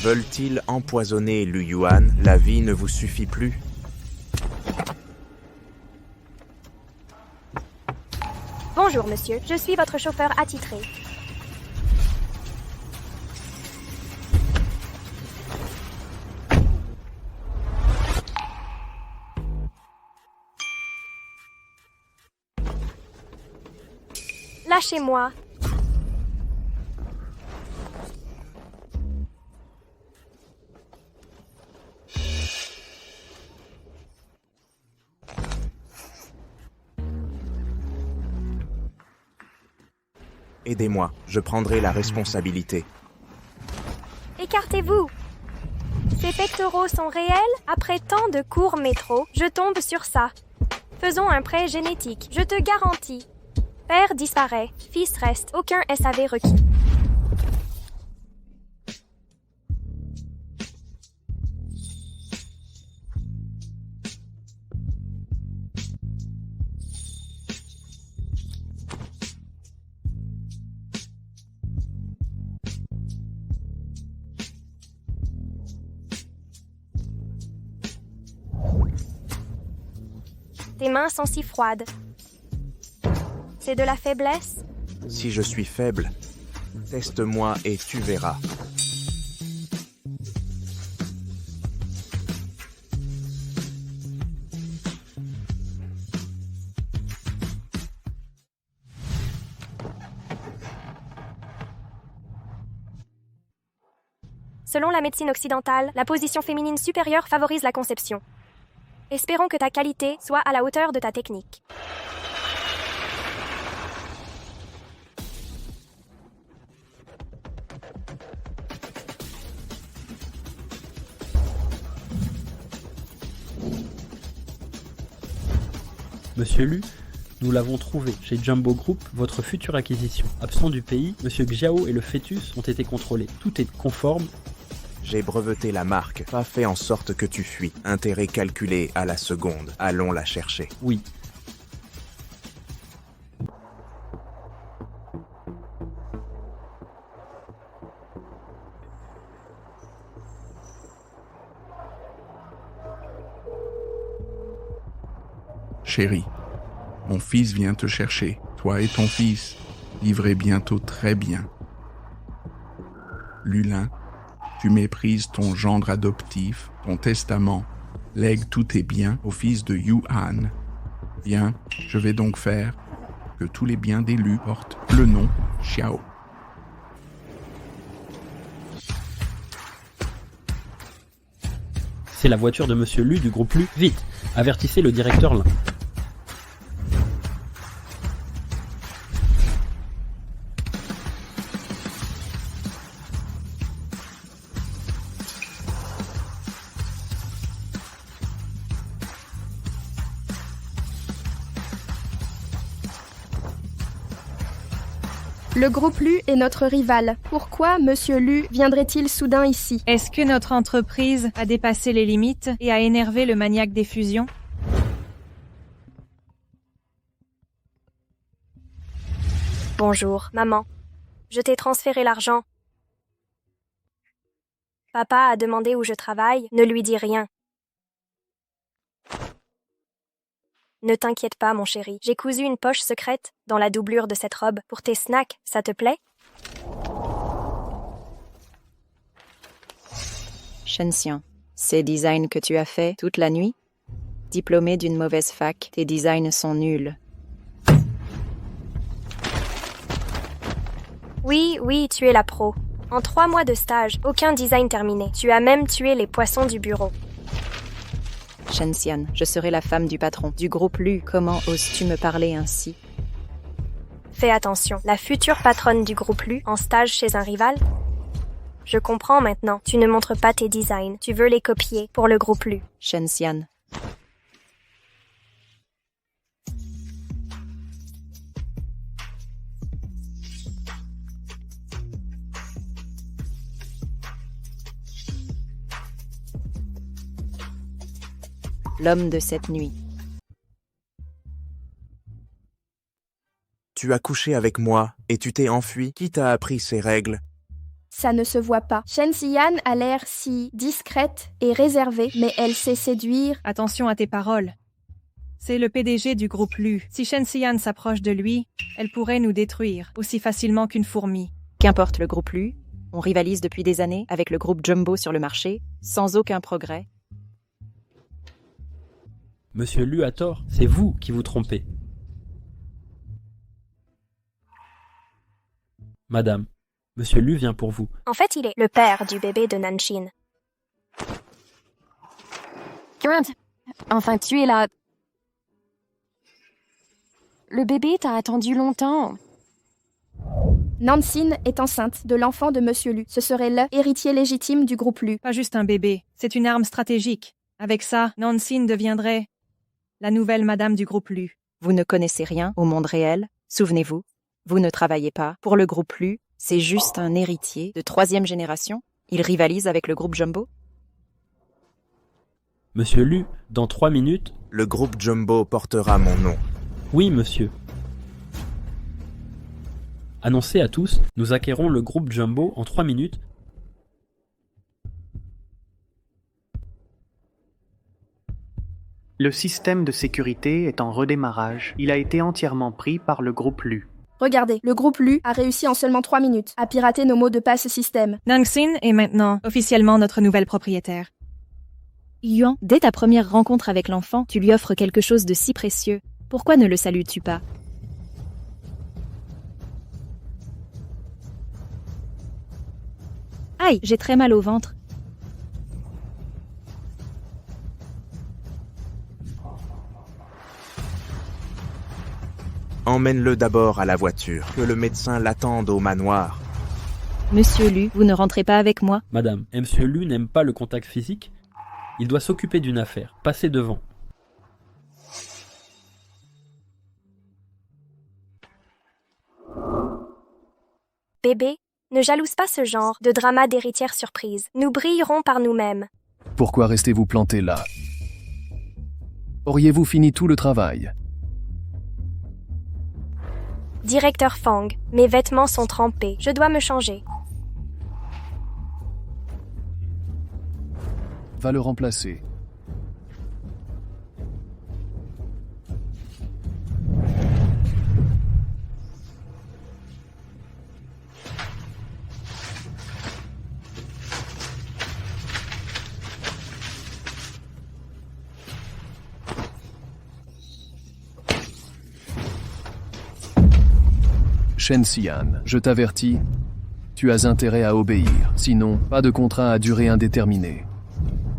Veulent-ils empoisonner Lu Yuan? La vie ne vous suffit plus? Bonjour, monsieur. Je suis votre chauffeur attitré. Lâchez-moi. Aidez-moi, je prendrai la responsabilité. Écartez-vous. Ces pectoraux sont réels? Après tant de courts métros, je tombe sur ça. Faisons un prêt génétique, je te garantis. Père disparaît, fils reste, aucun SAV requis. Tes mains sont si froides. C'est de la faiblesse? Si je suis faible, teste-moi et tu verras. Selon la médecine occidentale, la position féminine supérieure favorise la conception. Espérons que ta qualité soit à la hauteur de ta technique. Monsieur Lu, nous l'avons trouvé chez Jumbo Group, votre future acquisition. Absent du pays, Monsieur Xiao et le fœtus ont été contrôlés. Tout est conforme. J'ai breveté la marque, pas fait en sorte que tu fuis. Intérêt calculé à la seconde. Allons la chercher. Oui. Chérie, mon fils vient te chercher. Toi et ton fils, livrez bientôt très bien. Lulin, tu méprises ton gendre adoptif, ton testament, lègue tous tes biens au fils de Yuan. Bien, je vais donc faire que tous les biens des Lu portent le nom Xiao. C'est la voiture de Monsieur Lu du groupe Lu. Vite, avertissez le directeur Lin. Le groupe Lu est notre rival. Pourquoi Monsieur Lu viendrait-il soudain ici? Est-ce que notre entreprise a dépassé les limites et a énervé le maniaque des fusions? Bonjour, maman. Je t'ai transféré l'argent. Papa a demandé où je travaille, ne lui dis rien. Ne t'inquiète pas, mon chéri. J'ai cousu une poche secrète dans la doublure de cette robe pour tes snacks. Ça te plaît? Shenxian, ces designs que tu as faits toute la nuit? Diplômé d'une mauvaise fac, tes designs sont nuls. Oui, tu es la pro. En 3 mois de stage, aucun design terminé. Tu as même tué les poissons du bureau. Shenxian, je serai la femme du patron du groupe Lu. Comment oses-tu me parler ainsi? Fais attention, la future patronne du groupe Lu en stage chez un rival? Je comprends maintenant, tu ne montres pas tes designs, tu veux les copier pour le groupe Lu. Shenxian. l'homme de cette nuit. Tu as couché avec moi et tu t'es enfui. Qui t'a appris ces règles? Ça ne se voit pas. Shen Xian a l'air si discrète et réservée, mais elle sait séduire. Attention à tes paroles. C'est le PDG du groupe Lu. Si Shen Xian s'approche de lui, elle pourrait nous détruire aussi facilement qu'une fourmi. Qu'importe le groupe Lu, on rivalise depuis des années avec le groupe Jumbo sur le marché, sans aucun progrès. Monsieur Lu a tort, c'est vous qui vous trompez. Madame, Monsieur Lu vient pour vous. En fait, il est le père du bébé de Nanshin. Grant, enfin tu es là. Le bébé t'a attendu longtemps. Nanshin est enceinte de l'enfant de Monsieur Lu. Ce serait le héritier légitime du groupe Lu. Pas juste un bébé, c'est une arme stratégique. Avec ça, Nanshin deviendrait la nouvelle madame du groupe Lu. Vous ne connaissez rien au monde réel, souvenez-vous. Vous ne travaillez pas pour le groupe Lu, c'est juste un héritier de 3e génération. Il rivalise avec le groupe Jumbo. Monsieur Lu, dans 3 minutes... Le groupe Jumbo portera mon nom. Oui, monsieur. Annoncez à tous, nous acquérons le groupe Jumbo en 3 minutes. Le système de sécurité est en redémarrage. Il a été entièrement pris par le groupe Lu. Regardez, le groupe Lu a réussi en seulement 3 minutes à pirater nos mots de passe système. Nanshin est maintenant officiellement notre nouvelle propriétaire. Yuan, dès ta première rencontre avec l'enfant, tu lui offres quelque chose de si précieux. Pourquoi ne le salues-tu pas? Aïe, j'ai très mal au ventre. Emmène-le d'abord à la voiture, que le médecin l'attende au manoir. Monsieur Lu, vous ne rentrez pas avec moi? Madame, Monsieur Lu n'aime pas le contact physique. Il doit s'occuper d'une affaire. Passez devant. Bébé, ne jalouse pas ce genre de drama d'héritière surprise. Nous brillerons par nous-mêmes. Pourquoi restez-vous planté là? Auriez-vous fini tout le travail? Directeur Fang, mes vêtements sont trempés. Je dois me changer. Va le remplacer. Shen Xian, je t'avertis, tu as intérêt à obéir, sinon pas de contrat à durée indéterminée.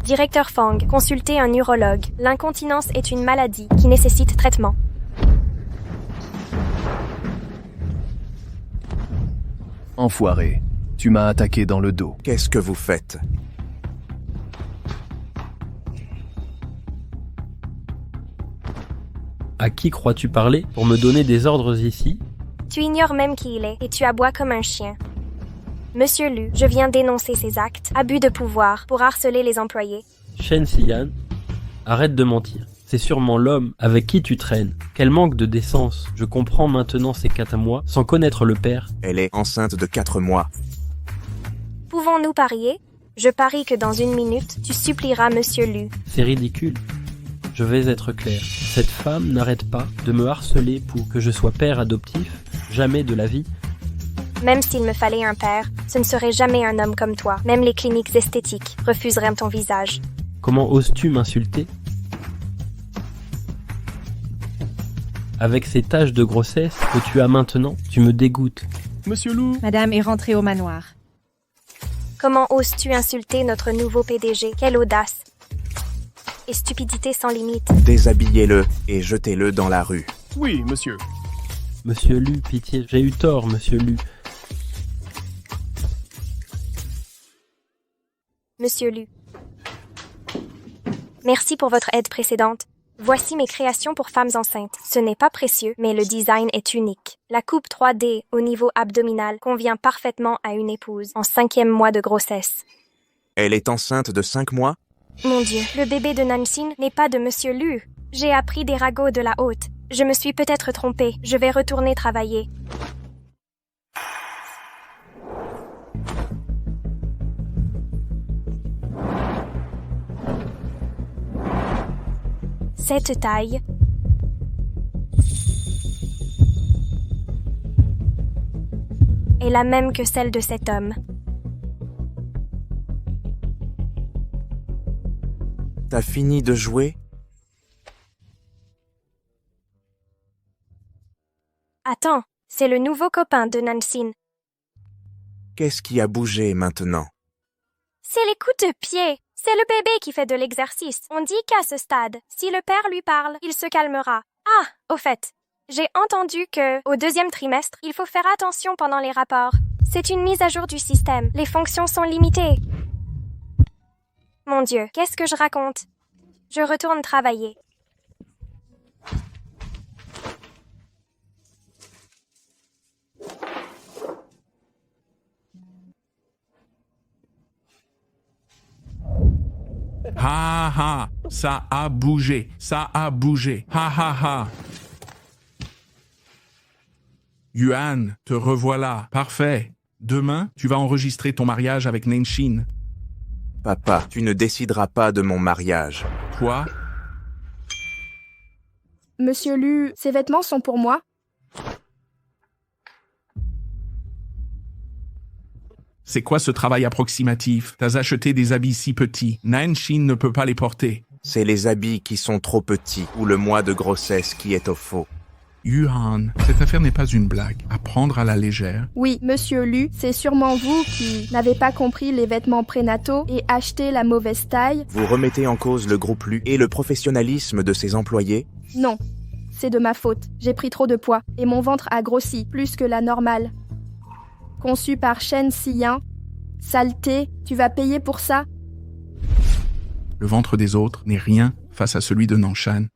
Directeur Fang, consultez un urologue. L'incontinence est une maladie qui nécessite traitement. Enfoiré, tu m'as attaqué dans le dos. Qu'est-ce que vous faites? À qui crois-tu parler pour me donner des ordres ici? Tu ignores même qui il est et tu aboies comme un chien. Monsieur Lu, je viens dénoncer ces actes, abus de pouvoir pour harceler les employés. Shen Xian, arrête de mentir. C'est sûrement l'homme avec qui tu traînes. Quel manque de décence. Je comprends maintenant ces 4 mois sans connaître le père. Elle est enceinte de 4 mois. Pouvons-nous parier? Je parie que dans 1 minute, tu supplieras Monsieur Lu. C'est ridicule. Je vais être clair. Cette femme n'arrête pas de me harceler pour que je sois père adoptif. Jamais de la vie. Même s'il me fallait un père, ce ne serait jamais un homme comme toi. Même les cliniques esthétiques refuseraient ton visage. Comment oses-tu m'insulter? Avec ces taches de grossesse que tu as maintenant, tu me dégoûtes. Monsieur Lu, Madame est rentrée au manoir. Comment oses-tu insulter notre nouveau PDG? Quelle audace! Et stupidité sans limite. Déshabillez-le et jetez-le dans la rue. oui, monsieur. Monsieur Lu, pitié, j'ai eu tort, monsieur Lu. Monsieur Lu. Merci pour votre aide précédente. Voici mes créations pour femmes enceintes. Ce n'est pas précieux, mais le design est unique. La coupe 3D au niveau abdominal convient parfaitement à une épouse en 5e mois de grossesse. Elle est enceinte de 5 mois? Mon Dieu, le bébé de Nanshin n'est pas de Monsieur Lu. J'ai appris des ragots de la haute. Je me suis peut-être trompée. Je vais retourner travailler. Cette taille est la même que celle de cet homme. T'as fini de jouer? Attends, c'est le nouveau copain de Nanshin. Qu'est-ce qui a bougé maintenant? C'est les coups de pied. C'est le bébé qui fait de l'exercice. On dit qu'à ce stade, si le père lui parle, il se calmera. Ah, au fait, j'ai entendu que, au 2e trimestre, il faut faire attention pendant les rapports. C'est une mise à jour du système. Les fonctions sont limitées. Mon Dieu, qu'est-ce que je raconte? Je retourne travailler. Ha ha, ça a bougé, ça a bougé. Ha ha ha. Yuan, te revoilà. Parfait. Demain, tu vas enregistrer ton mariage avec Nanshin. Papa, tu ne décideras pas de mon mariage. Quoi? Monsieur Lu, ces vêtements sont pour moi? C'est quoi ce travail approximatif? T'as acheté des habits si petits. Nanshin ne peut pas les porter. C'est les habits qui sont trop petits ou le mois de grossesse qui est au faux. Yuan, cette affaire n'est pas une blague. À prendre à la légère. Oui, Monsieur Lu, c'est sûrement vous qui n'avez pas compris les vêtements prénataux et acheté la mauvaise taille. Vous remettez en cause le groupe Lu et le professionnalisme de ses employés? Non, c'est de ma faute. J'ai pris trop de poids et mon ventre a grossi plus que la normale. Conçu par Shen Xiyan. Saleté, tu vas payer pour ça? Le ventre des autres n'est rien face à celui de Nanshan.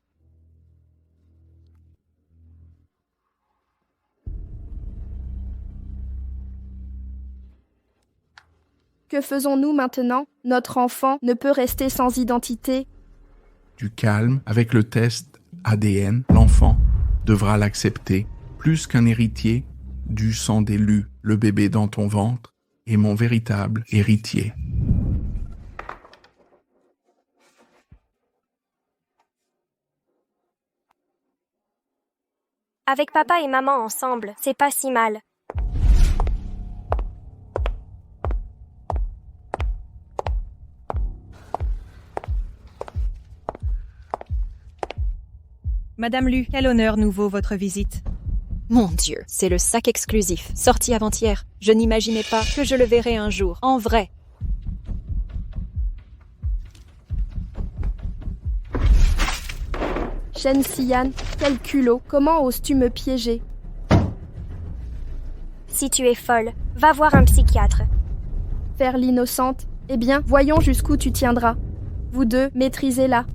Que faisons-nous maintenant? Notre enfant ne peut rester sans identité. Du calme, avec le test ADN, l'enfant devra l'accepter. Plus qu'un héritier, du sang des Lu, le bébé dans ton ventre est mon véritable héritier. Avec papa et maman ensemble, c'est pas si mal. Madame Lu, quel honneur nous vaut votre visite? Mon Dieu, c'est le sac exclusif, sorti avant-hier. Je n'imaginais pas que je le verrais un jour, en vrai. Shen Xiyan, quel culot, comment oses-tu me piéger? Si tu es folle, va voir un psychiatre. Faire l'innocente? Eh bien, voyons jusqu'où tu tiendras. Vous deux, maîtrisez-la.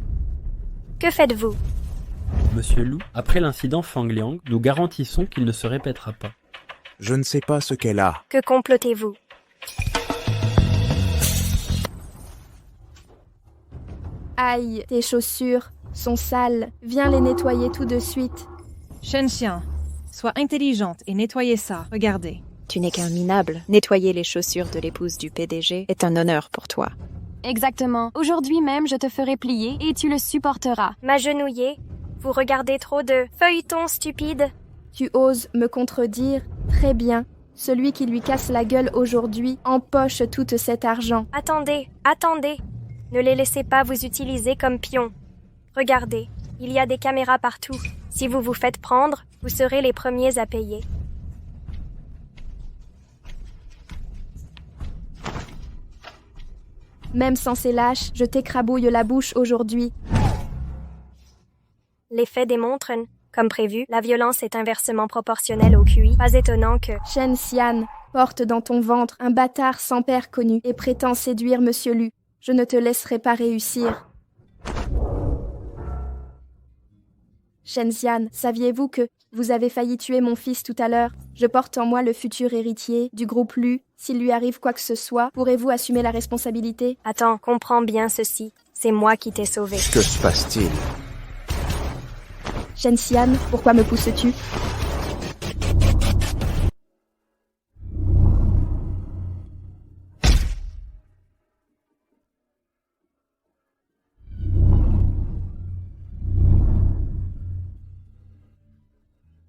Que faites-vous? Monsieur Lu, après l'incident Fang Liang, nous garantissons qu'il ne se répétera pas. Je ne sais pas ce qu'elle a. Que complotez-vous? Aïe, tes chaussures sont sales. Viens les nettoyer tout de suite. Shen Xian, sois intelligente et nettoyez ça. Regardez. Tu n'es qu'un minable. Nettoyer les chaussures de l'épouse du PDG est un honneur pour toi. Exactement. Aujourd'hui même, je te ferai plier et tu le supporteras. M'agenouiller? Vous regardez trop de feuilletons stupides? Tu oses me contredire? Très bien. Celui qui lui casse la gueule aujourd'hui empoche tout cet argent. Attendez, attendez. Ne les laissez pas vous utiliser comme pions. Regardez, il y a des caméras partout. Si vous vous faites prendre, vous serez les premiers à payer. Même sans ces lâches, je t'écrabouille la bouche aujourd'hui. Les faits démontrent, comme prévu, la violence est inversement proportionnelle au QI. Pas étonnant que... Shen Xian porte dans ton ventre un bâtard sans père connu et prétend séduire Monsieur Lu. Je ne te laisserai pas réussir. Shen Xian, saviez-vous que vous avez failli tuer mon fils tout à l'heure? Je porte en moi le futur héritier du groupe Lu. S'il lui arrive quoi que ce soit, pourrez-vous assumer la responsabilité? Attends, comprends bien ceci. C'est moi qui t'ai sauvé. Que se passe-t-il? Shen Xian, pourquoi me pousses-tu?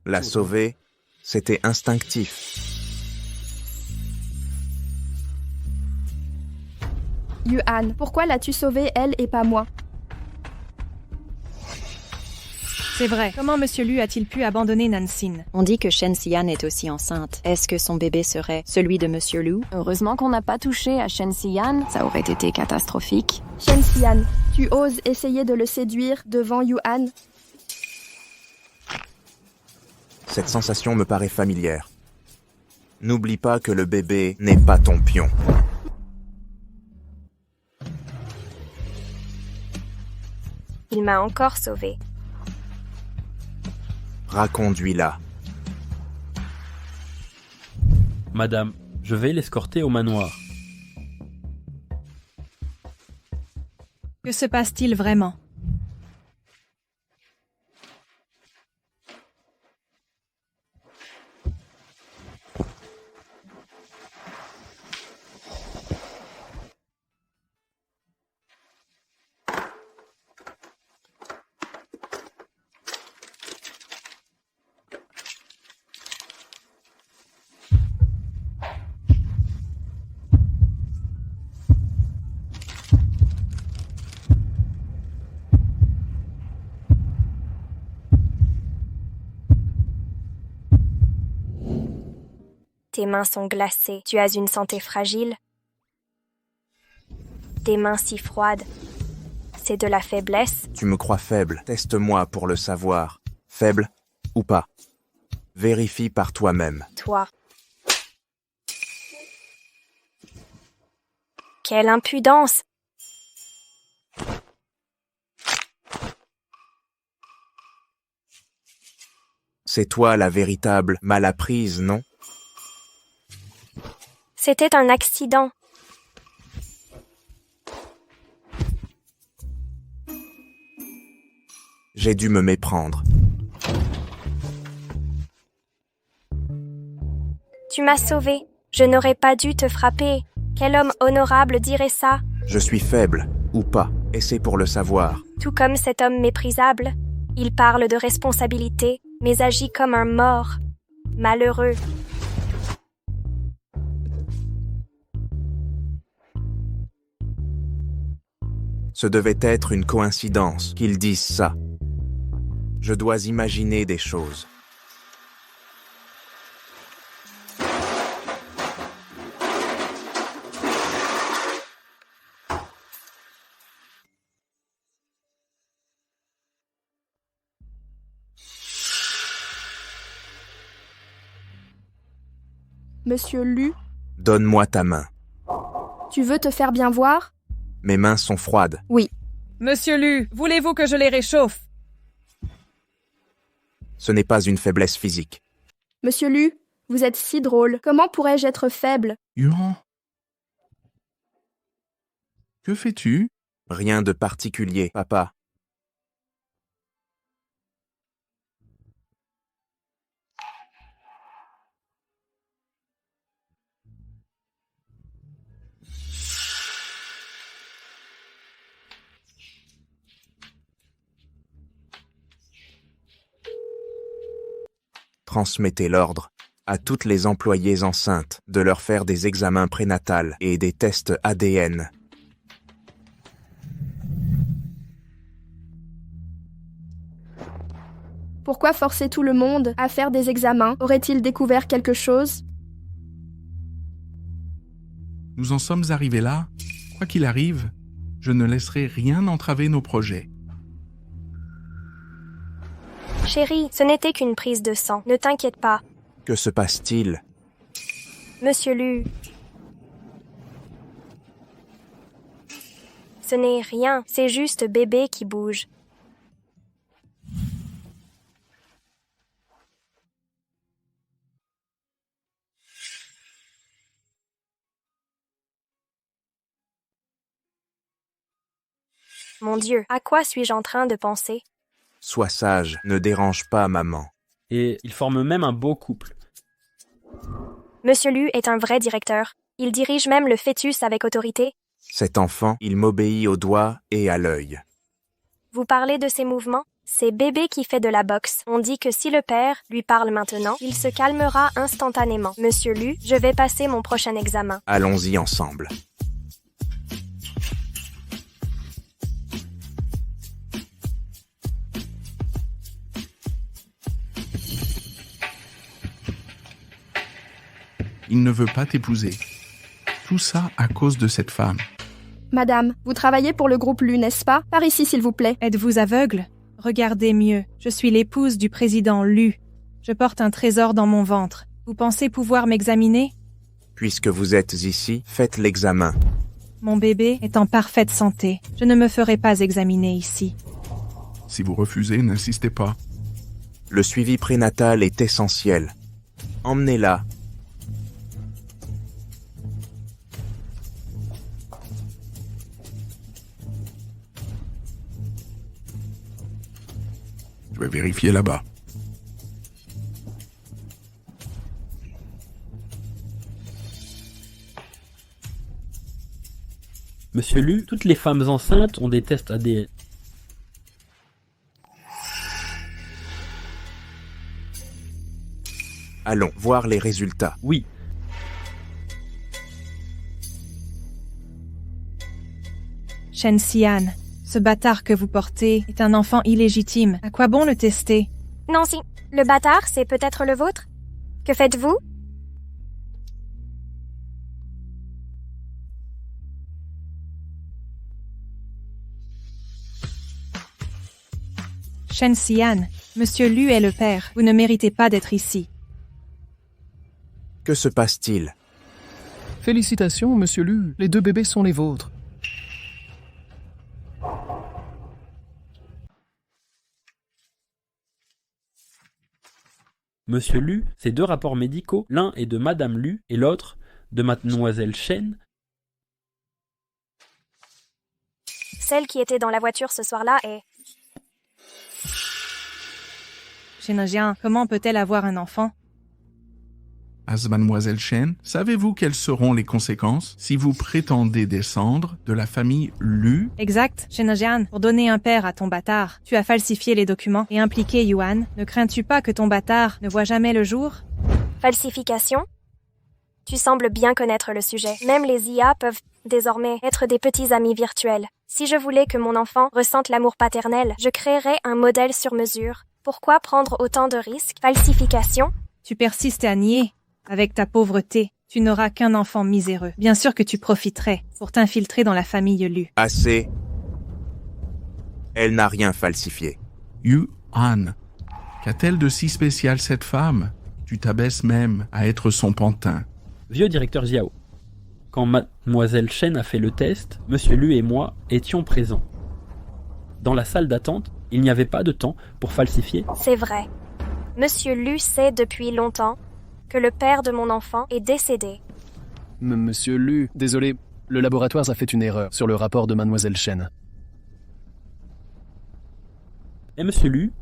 La sauver, c'était instinctif. Yuan, pourquoi l'as-tu sauvée, elle, et pas moi? C'est vrai. Comment Monsieur Lu a-t-il pu abandonner Nanxin? On dit que Shen Xian est aussi enceinte. Est-ce que son bébé serait celui de Monsieur Lu? Heureusement qu'on n'a pas touché à Shen Xian, ça aurait été catastrophique. Shen Xian, tu oses essayer de le séduire devant Yuan? Cette sensation me paraît familière. N'oublie pas que le bébé n'est pas ton pion. Il m'a encore sauvé. Raconduis-la. Madame, je vais l'escorter au manoir. Que se passe-t-il vraiment? Tes mains sont glacées. Tu as une santé fragile. Tes mains si froides. C'est de la faiblesse. Tu me crois faible. Teste-moi pour le savoir. Faible ou pas. Vérifie par toi-même. Toi. Quelle impudence! C'est toi la véritable malapprise, non? C'était un accident. J'ai dû me méprendre. Tu m'as sauvé. Je n'aurais pas dû te frapper. Quel homme honorable dirait ça? Je suis faible ou pas, et c'est pour le savoir. Tout comme cet homme méprisable. Il parle de responsabilité, mais agit comme un mort. Malheureux. Ce devait être une coïncidence qu'ils disent ça. Je dois imaginer des choses. Monsieur Lu, Donne-moi ta main. tu veux te faire bien voir? Mes mains sont froides. Oui. Monsieur Lu, voulez-vous que je les réchauffe? Ce n'est pas une faiblesse physique. Monsieur Lu, vous êtes si drôle. Comment pourrais-je être faible? Yuan, que fais-tu? Rien de particulier, papa. Transmettez l'ordre à toutes les employées enceintes de leur faire des examens prénatals et des tests ADN. Pourquoi forcer tout le monde à faire des examens? Aurait-il découvert quelque chose? Nous en sommes arrivés là. Quoi qu'il arrive, je ne laisserai rien entraver nos projets. Chérie, ce n'était qu'une prise de sang. Ne t'inquiète pas. Que se passe-t-il? Monsieur Lu. Ce n'est rien, c'est juste bébé qui bouge. Mon Dieu, à quoi suis-je en train de penser? Sois sage, ne dérange pas maman. Et ils forment même un beau couple. Monsieur Lu est un vrai directeur. Il dirige même le fœtus avec autorité. Cet enfant, il m'obéit au doigt et à l'œil. Vous parlez de ses mouvements? C'est bébé qui fait de la boxe. On dit que si le père lui parle maintenant, il se calmera instantanément. Monsieur Lu, je vais passer mon prochain examen. Allons-y ensemble. Il ne veut pas t'épouser. Tout ça à cause de cette femme. Madame, vous travaillez pour le groupe Lu, n'est-ce pas? Par ici, s'il vous plaît. Êtes-vous aveugle? Regardez mieux. Je suis l'épouse du président Lu. Je porte un trésor dans mon ventre. Vous pensez pouvoir m'examiner? Puisque vous êtes ici, faites l'examen. Mon bébé est en parfaite santé. Je ne me ferai pas examiner ici. Si vous refusez, n'insistez pas. Le suivi prénatal est essentiel. Emmenez-la. Je vais vérifier là-bas. Monsieur Lu, toutes les femmes enceintes ont des tests ADN. Allons voir les résultats. Oui. Shen Xian, ce bâtard que vous portez est un enfant illégitime. À quoi bon le tester? Nancy, le bâtard, c'est peut-être le vôtre? Que faites-vous? Shen Xian, Monsieur Lu est le père. Vous ne méritez pas d'être ici. Que se passe-t-il? Félicitations, monsieur Lu, les 2 bébés sont les vôtres. Monsieur Lu, ces 2 rapports médicaux, l'un est de Madame Lu et l'autre de Mademoiselle Shen. Celle qui était dans la voiture ce soir-là est... Shen Jian, comment peut-elle avoir un enfant? Mademoiselle Shen, savez-vous quelles seront les conséquences si vous prétendez descendre de la famille Lu? Exact, Shen Jian, pour donner un père à ton bâtard, tu as falsifié les documents et impliqué Yuan. Ne crains-tu pas que ton bâtard ne voit jamais le jour? Falsification? Tu sembles bien connaître le sujet. Même les IA peuvent désormais être des petits amis virtuels. Si je voulais que mon enfant ressente l'amour paternel, je créerais un modèle sur mesure. Pourquoi prendre autant de risques? Falsification? Tu persistes à nier. Avec ta pauvreté, tu n'auras qu'un enfant miséreux. Bien sûr que tu profiterais pour t'infiltrer dans la famille Lu. Assez. Elle n'a rien falsifié. Yuan, qu'a-t-elle de si spécial cette femme? Tu t'abaisses même à être son pantin. Vieux directeur Xiao. Quand Mademoiselle Shen a fait le test, Monsieur Lu et moi étions présents. Dans la salle d'attente, il n'y avait pas de temps pour falsifier. C'est vrai. Monsieur Lu sait depuis longtemps que le père de mon enfant est décédé. Monsieur Lu, désolé, le laboratoire a fait une erreur sur le rapport de Mademoiselle Shen. Et Monsieur Lu,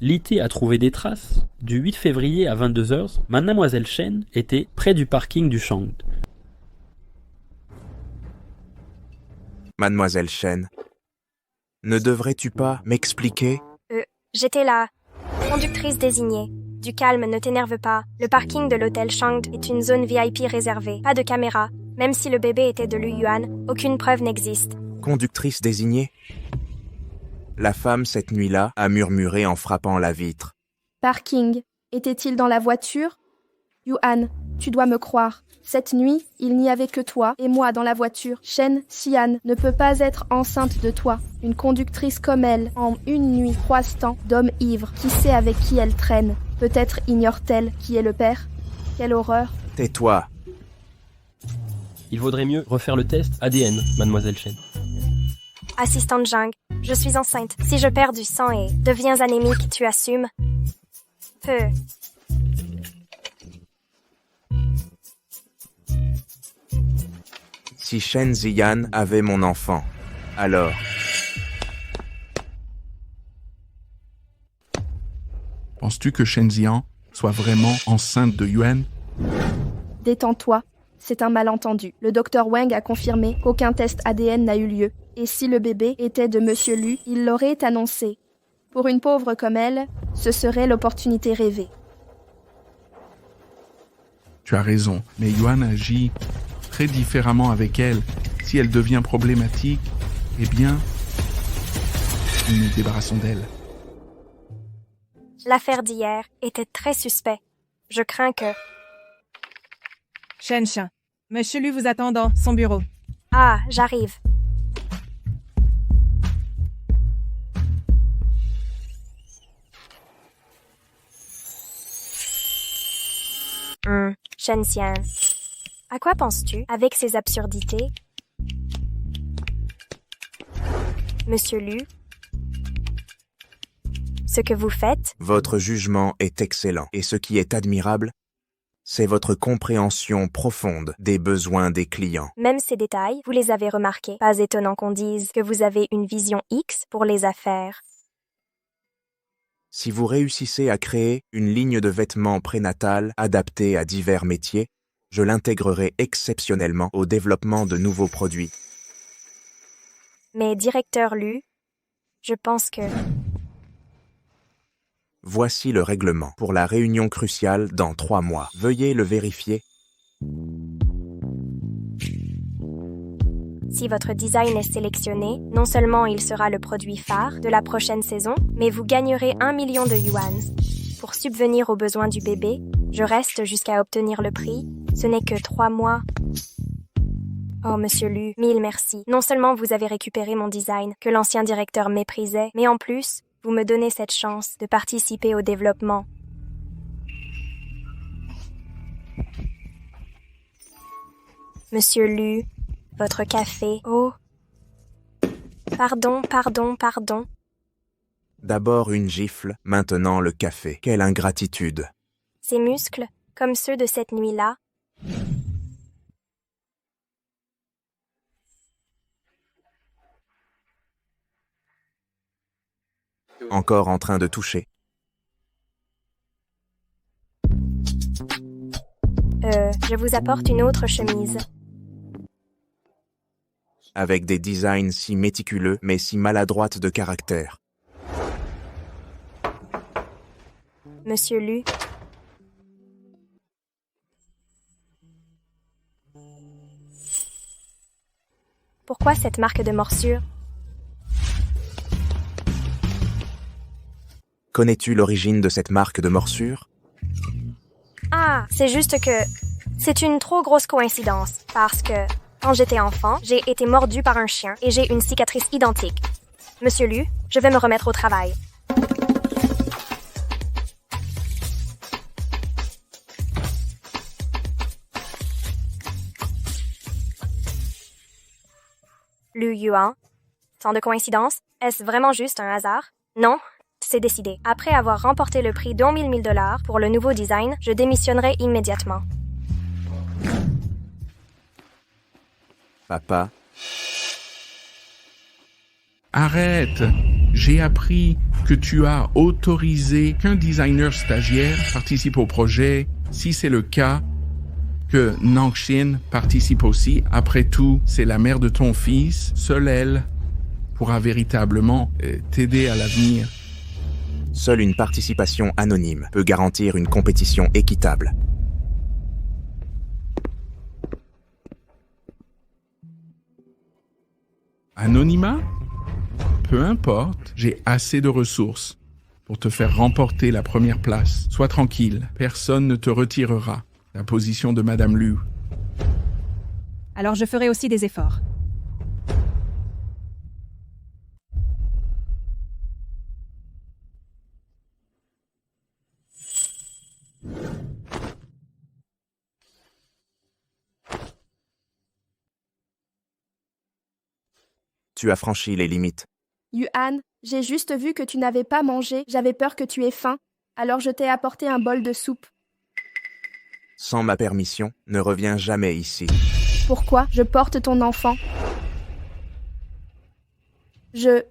l'IT a trouvé des traces. Du 8 février à 22h, Mademoiselle Shen était près du parking du Shang. Mademoiselle Shen, ne devrais-tu pas m'expliquer? J'étais la conductrice désignée. Du calme, ne t'énerve pas. Le parking de l'hôtel Shang est une zone VIP réservée. Pas de caméra. Même si le bébé était de Lu Yuan, aucune preuve n'existe. Conductrice désignée? La femme, cette nuit-là, a murmuré en frappant la vitre. Parking. Était-il dans la voiture? Yuan, tu dois me croire. Cette nuit, il n'y avait que toi et moi dans la voiture. Shen Xian ne peut pas être enceinte de toi. Une conductrice comme elle, en une nuit, croise-t-en d'hommes ivres. Qui sait avec qui elle traîne? Peut-être ignore-t-elle qui est le père? Quelle horreur! Tais-toi. Il vaudrait mieux refaire le test ADN, Mademoiselle Shen. Assistante Zhang, je suis enceinte. Si je perds du sang et deviens anémique, tu assumes? Si Shen Xian avait mon enfant, alors Penses-tu que Shen Xian soit vraiment enceinte de Yuan? Détends-toi, c'est un malentendu. Le docteur Wang a confirmé qu'aucun test ADN n'a eu lieu. Et si le bébé était de Monsieur Lu, il l'aurait annoncé. Pour une pauvre comme elle, ce serait l'opportunité rêvée. Tu as raison, mais Yuan agit très différemment avec elle. Si elle devient problématique, eh bien, nous nous débarrassons d'elle. L'affaire d'hier était très suspecte. Je crains que... Shen Xian, Monsieur Lu vous attend dans son bureau. Ah, j'arrive. Shen Xian, à quoi penses-tu avec ces absurdités? Monsieur Lu, ce que vous faites... Votre jugement est excellent, et ce qui est admirable, c'est votre compréhension profonde des besoins des clients. Même ces détails, vous les avez remarqués. Pas étonnant qu'on dise que vous avez une vision X pour les affaires. Si vous réussissez à créer une ligne de vêtements prénatale adaptée à divers métiers, je l'intégrerai exceptionnellement au développement de nouveaux produits. Mais directeur Lu, je pense que... Voici le règlement pour la réunion cruciale dans 3 mois. Veuillez le vérifier. Si votre design est sélectionné, non seulement il sera le produit phare de la prochaine saison, mais vous gagnerez 1 million de yuan. Pour subvenir aux besoins du bébé, je reste jusqu'à obtenir le prix. Ce n'est que 3 mois. Oh, Monsieur Lu, 1000 merci. Non seulement vous avez récupéré mon design, que l'ancien directeur méprisait, mais en plus, vous me donnez cette chance de participer au développement. Monsieur Lu, votre café. Oh. Pardon. D'abord une gifle, maintenant le café. Quelle ingratitude. Ces muscles, comme ceux de cette nuit-là. Encore en train de toucher. Je vous apporte une autre chemise. Avec des designs si méticuleux, mais si maladroites de caractère. Monsieur Lu. Pourquoi cette marque de morsure? Connais-tu l'origine de cette marque de morsure? Ah, c'est juste que... c'est une trop grosse coïncidence, parce que, quand j'étais enfant, j'ai été mordu par un chien et j'ai une cicatrice identique. Monsieur Lu, je vais me remettre au travail. Lu Yuan. Tant de coïncidences, est-ce vraiment juste un hasard? Non, c'est décidé. Après avoir remporté le prix d'11 000 $ pour le nouveau design, je démissionnerai immédiatement. Papa. Arrête! J'ai appris que tu as autorisé qu'un designer stagiaire participe au projet. Si c'est le cas, que Nangxin participe aussi. Après tout, c'est la mère de ton fils. Seule elle pourra véritablement t'aider à l'avenir. Seule une participation anonyme peut garantir une compétition équitable. Anonymat? Peu importe, j'ai assez de ressources pour te faire remporter la première place. Sois tranquille, personne ne te retirera la position de Madame Lu. Alors je ferai aussi des efforts. Tu as franchi les limites. Yuan, j'ai juste vu que tu n'avais pas mangé, j'avais peur que tu aies faim, alors je t'ai apporté un bol de soupe. Sans ma permission, ne reviens jamais ici. Pourquoi je porte ton enfant? Je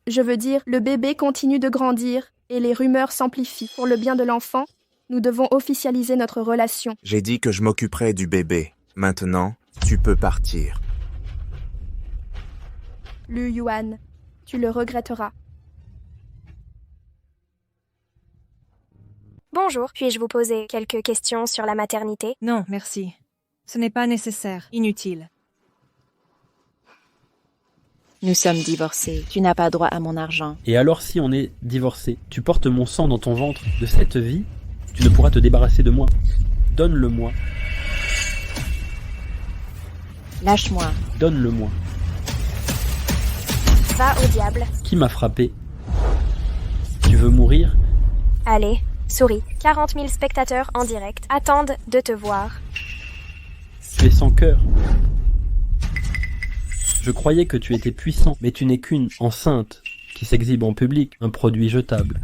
veux dire, le bébé continue de grandir. et les rumeurs s'amplifient. Pour le bien de l'enfant, nous devons officialiser notre relation. J'ai dit que je m'occuperais du bébé. Maintenant, tu peux partir. Lu Yuan, tu le regretteras. Bonjour, puis-je vous poser quelques questions sur la maternité? Non, merci. Ce n'est pas nécessaire. Inutile. Nous sommes divorcés. Tu n'as pas droit à mon argent. Et alors si on est divorcé, tu portes mon sang dans ton ventre. De cette vie, tu ne pourras te débarrasser de moi. Donne-le-moi. Lâche-moi. Donne-le-moi. Va au diable. Qui m'a frappé? Tu veux mourir? Allez, souris. 40 000 spectateurs en direct attendent de te voir. Tu es sans cœur. Je croyais que tu étais puissant, mais tu n'es qu'une enceinte qui s'exhibe en public, un produit jetable.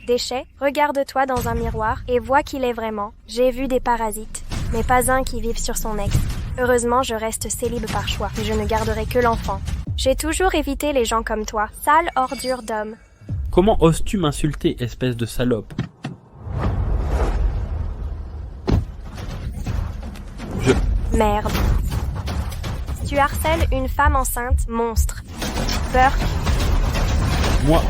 Déchet, regarde-toi dans un miroir et vois qui il est vraiment. J'ai vu des parasites, mais pas un qui vive sur son ex. Heureusement, je reste célib par choix, et je ne garderai que l'enfant. J'ai toujours évité les gens comme toi, sale ordure d'homme. Comment oses-tu m'insulter, espèce de salope? Merde. Tu harcèles une femme enceinte, monstre. Burke. Moi.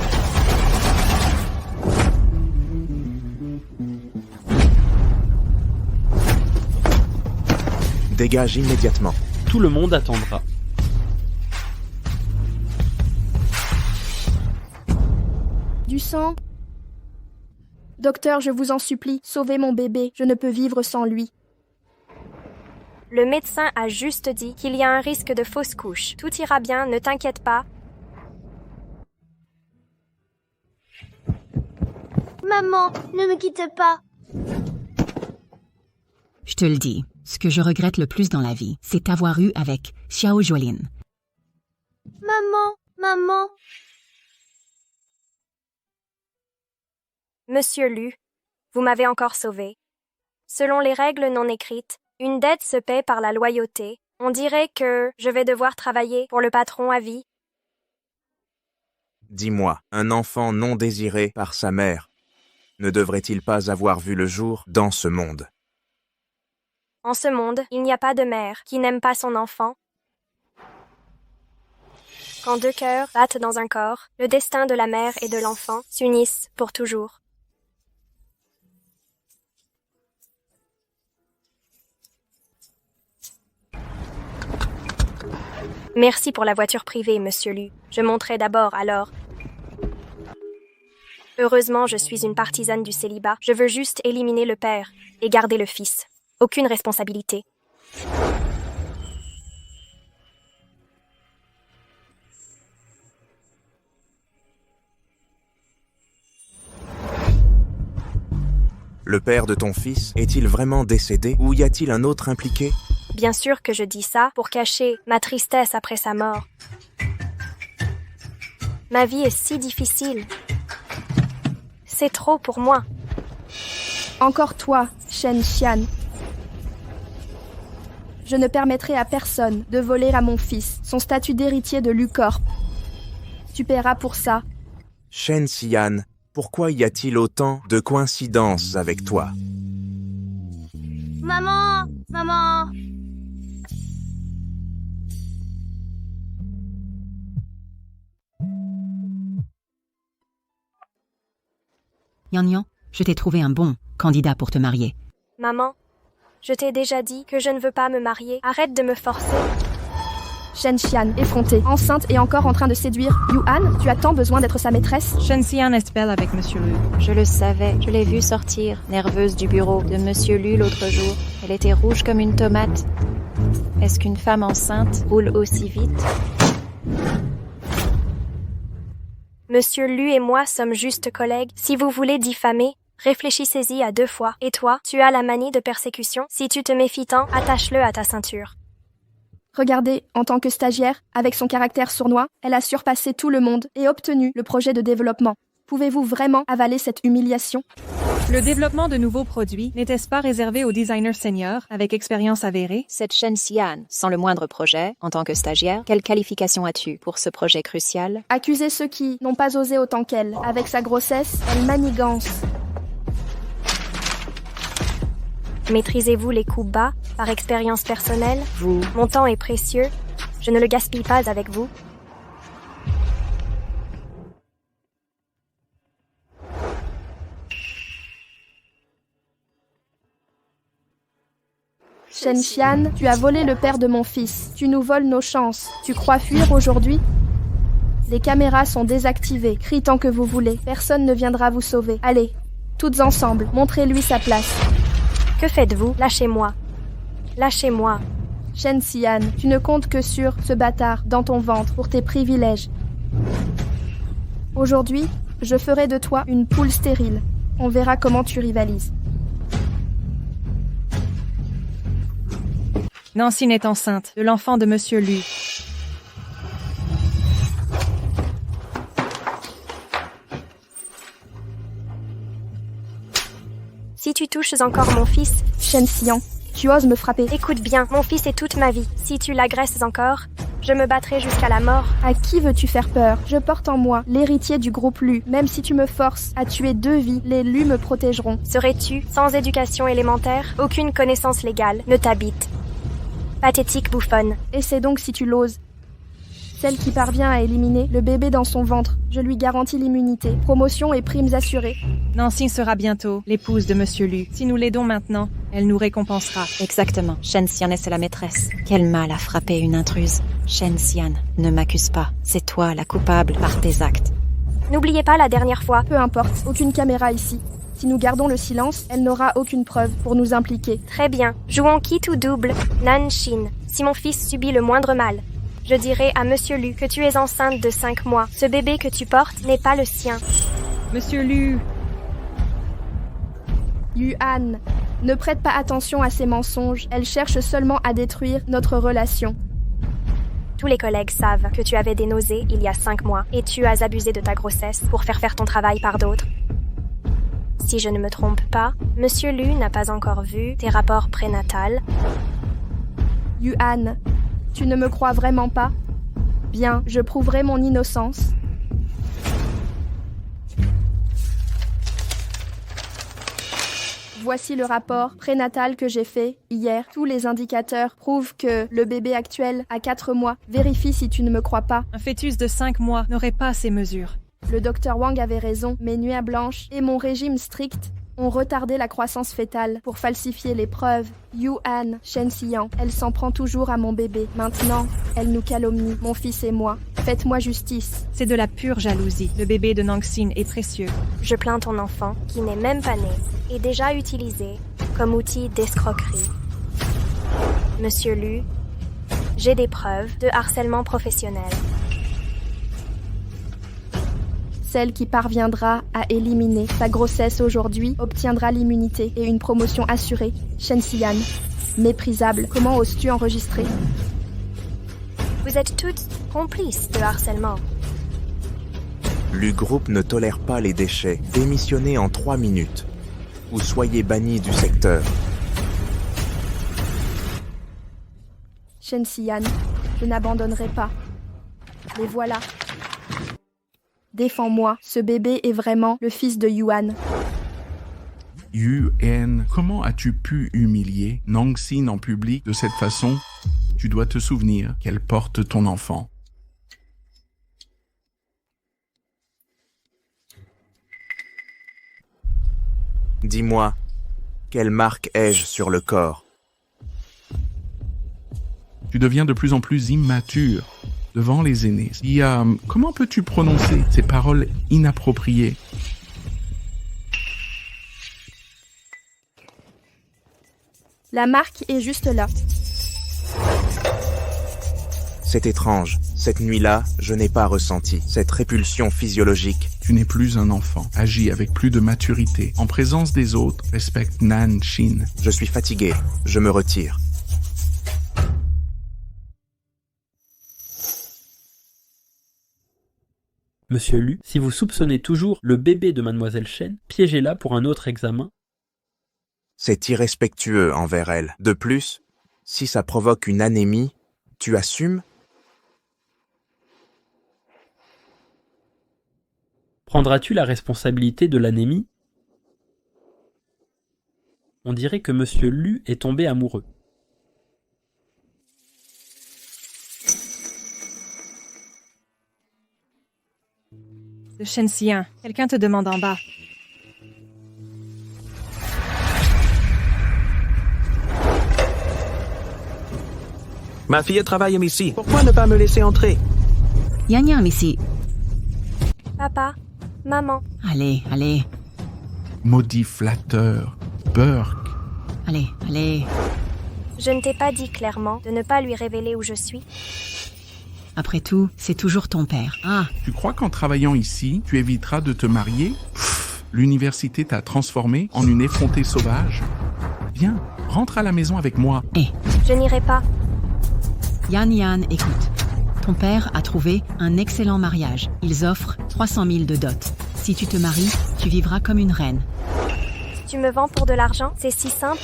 Dégage immédiatement. Tout le monde attendra. Du sang? Docteur, je vous en supplie, sauvez mon bébé, je ne peux vivre sans lui. Le médecin a juste dit qu'il y a un risque de fausse couche. Tout ira bien, ne t'inquiète pas. Maman, ne me quitte pas. Je te le dis, ce que je regrette le plus dans la vie, c'est t'avoir eu avec Xiao Juolin. Maman. Monsieur Lu, vous m'avez encore sauvé. Selon les règles non écrites, une dette se paie par la loyauté. On dirait que je vais devoir travailler pour le patron à vie. Dis-moi, un enfant non désiré par sa mère ne devrait-il pas avoir vu le jour dans ce monde? En ce monde, il n'y a pas de mère qui n'aime pas son enfant. Quand deux cœurs battent dans un corps, le destin de la mère et de l'enfant s'unissent pour toujours. Merci pour la voiture privée, monsieur Lu. Je monterai d'abord, alors. Heureusement, je suis une partisane du célibat. Je veux juste éliminer le père et garder le fils. Aucune responsabilité. Le père de ton fils est-il vraiment décédé ou y a-t-il un autre impliqué? Bien sûr que je dis ça pour cacher ma tristesse après sa mort. Ma vie est si difficile. C'est trop pour moi. Encore toi, Shen Xian. Je ne permettrai à personne de voler à mon fils son statut d'héritier de Lucorp. Tu paieras pour ça. Shen Xian, pourquoi y a-t-il autant de coïncidences avec toi? Maman. Yan, je t'ai trouvé un bon candidat pour te marier. Maman, je t'ai déjà dit que je ne veux pas me marier. Arrête de me forcer. Shen Xian, effrontée, enceinte et encore en train de séduire Yuan, tu as tant besoin d'être sa maîtresse? Shen Xian est belle avec Monsieur Lu. Je le savais, je l'ai vue sortir, nerveuse du bureau de Monsieur Lu l'autre jour. Elle était rouge comme une tomate. Est-ce qu'une femme enceinte roule aussi vite? Monsieur Lu et moi sommes juste collègues. Si vous voulez diffamer, réfléchissez-y à 2 fois. Et toi, tu as la manie de persécution. Si tu te méfies tant, attache-le à ta ceinture. Regardez, en tant que stagiaire, avec son caractère sournois, elle a surpassé tout le monde et obtenu le projet de développement. Pouvez-vous vraiment avaler cette humiliation? Le développement de nouveaux produits n'était-ce pas réservé aux designers seniors avec expérience avérée? Cette Shen Xian, sans le moindre projet, en tant que stagiaire, quelle qualification as-tu pour ce projet crucial? Accuser ceux qui n'ont pas osé autant qu'elle. Avec sa grossesse, elle manigance. Maîtrisez-vous les coups bas par expérience personnelle? Vous. Mon temps est précieux. Je ne le gaspille pas avec vous. Shen Xian, tu as volé le père de mon fils. Tu nous voles nos chances. Tu crois fuir aujourd'hui? Les caméras sont désactivées. Crie tant que vous voulez. Personne ne viendra vous sauver. Allez, toutes ensemble, montrez-lui sa place. Que faites-vous? Lâchez-moi. Lâchez-moi. Shen Xian, tu ne comptes que sur ce bâtard dans ton ventre pour tes privilèges. Aujourd'hui, je ferai de toi une poule stérile. On verra comment tu rivalises. Nancy est enceinte de l'enfant de Monsieur Lu. Si tu touches encore mon fils, Shen Xian, tu oses me frapper. Écoute bien, mon fils est toute ma vie. Si tu l'agresses encore, je me battrai jusqu'à la mort. À qui veux-tu faire peur? Je porte en moi l'héritier du groupe Lu. Même si tu me forces à tuer 2 vies, les Lu me protégeront. Serais-tu, sans éducation élémentaire, aucune connaissance légale, ne t'habite? Pathétique bouffonne. Essaie donc si tu l'oses. Celle qui parvient à éliminer le bébé dans son ventre. Je lui garantis l'immunité, promotion et primes assurées. Nancy sera bientôt l'épouse de Monsieur Lu. Si nous l'aidons maintenant, elle nous récompensera. Exactement. Shen Xian est la maîtresse. Quel mal a frappé une intruse. Shen Xian, ne m'accuse pas. C'est toi la coupable par tes actes. N'oubliez pas la dernière fois. Peu importe, aucune caméra ici. Si nous gardons le silence, elle n'aura aucune preuve pour nous impliquer. Très bien. Jouons quitte ou double. Nanshin. Si mon fils subit le moindre mal, je dirai à Monsieur Lu que tu es enceinte de 5 mois. Ce bébé que tu portes n'est pas le sien. Monsieur Lu. Yuan, ne prête pas attention à ces mensonges. Elle cherche seulement à détruire notre relation. Tous les collègues savent que tu avais des nausées il y a 5 mois et tu as abusé de ta grossesse pour faire ton travail par d'autres. Si je ne me trompe pas, Monsieur Lu n'a pas encore vu tes rapports prénatals. Yuan, tu ne me crois vraiment pas? Bien, je prouverai mon innocence. Voici le rapport prénatal que j'ai fait hier. Tous les indicateurs prouvent que le bébé actuel a 4 mois. Vérifie si tu ne me crois pas. Un fœtus de 5 mois n'aurait pas ces mesures. Le docteur Wang avait raison. Mes nuits blanches et mon régime strict ont retardé la croissance fœtale pour falsifier les preuves. Yuan, Shen Xian, elle s'en prend toujours à mon bébé. Maintenant, elle nous calomnie, mon fils et moi. Faites-moi justice. C'est de la pure jalousie. Le bébé de Nanxin est précieux. Je plains ton enfant, qui n'est même pas né, et déjà utilisé comme outil d'escroquerie. Monsieur Lu, j'ai des preuves de harcèlement professionnel. Celle qui parviendra à éliminer sa grossesse aujourd'hui obtiendra l'immunité et une promotion assurée. Shen Xian, méprisable, comment oses-tu enregistrer? Vous êtes toutes complices de harcèlement. Le groupe ne tolère pas les déchets. Démissionnez en 3 minutes. Ou soyez bannis du secteur. Shen Xian, je n'abandonnerai pas. Les voilà. Défends-moi, ce bébé est vraiment le fils de Yuan. Yuan, comment as-tu pu humilier Nanxin en public de cette façon? Tu dois te souvenir qu'elle porte ton enfant. Dis-moi, quelle marque ai-je sur le corps? Tu deviens de plus en plus immature devant les aînés. Comment peux-tu prononcer ces paroles inappropriées? La marque est juste là. C'est étrange. Cette nuit-là, je n'ai pas ressenti cette répulsion physiologique. Tu n'es plus un enfant. Agis avec plus de maturité. En présence des autres, respecte Nanshin. Je suis fatigué. Je me retire. Monsieur Lu, si vous soupçonnez toujours le bébé de mademoiselle Chen, piégez-la pour un autre examen. C'est irrespectueux envers elle. De plus, si ça provoque une anémie, tu assumes? Prendras-tu la responsabilité de l'anémie? On dirait que Monsieur Lu est tombé amoureux. De Shen Xian, quelqu'un te demande en bas. Ma fille travaille ici. Pourquoi ne pas me laisser entrer? Yan Yan ici. Papa, maman. Allez, allez, Maudit flatteur, Burke. allez, allez. Je ne t'ai pas dit clairement de ne pas lui révéler où je suis. Après tout, c'est toujours ton père. Ah, Tu crois qu'en travaillant ici, tu éviteras de te marier? L'université t'a transformé en une effrontée sauvage. Viens, rentre à la maison avec moi. Je n'irai pas. Yan Yan, écoute. Ton père a trouvé un excellent mariage. Ils offrent 300 000 de dot. Si tu te maries, tu vivras comme une reine. Tu me vends pour de l'argent? C'est si simple.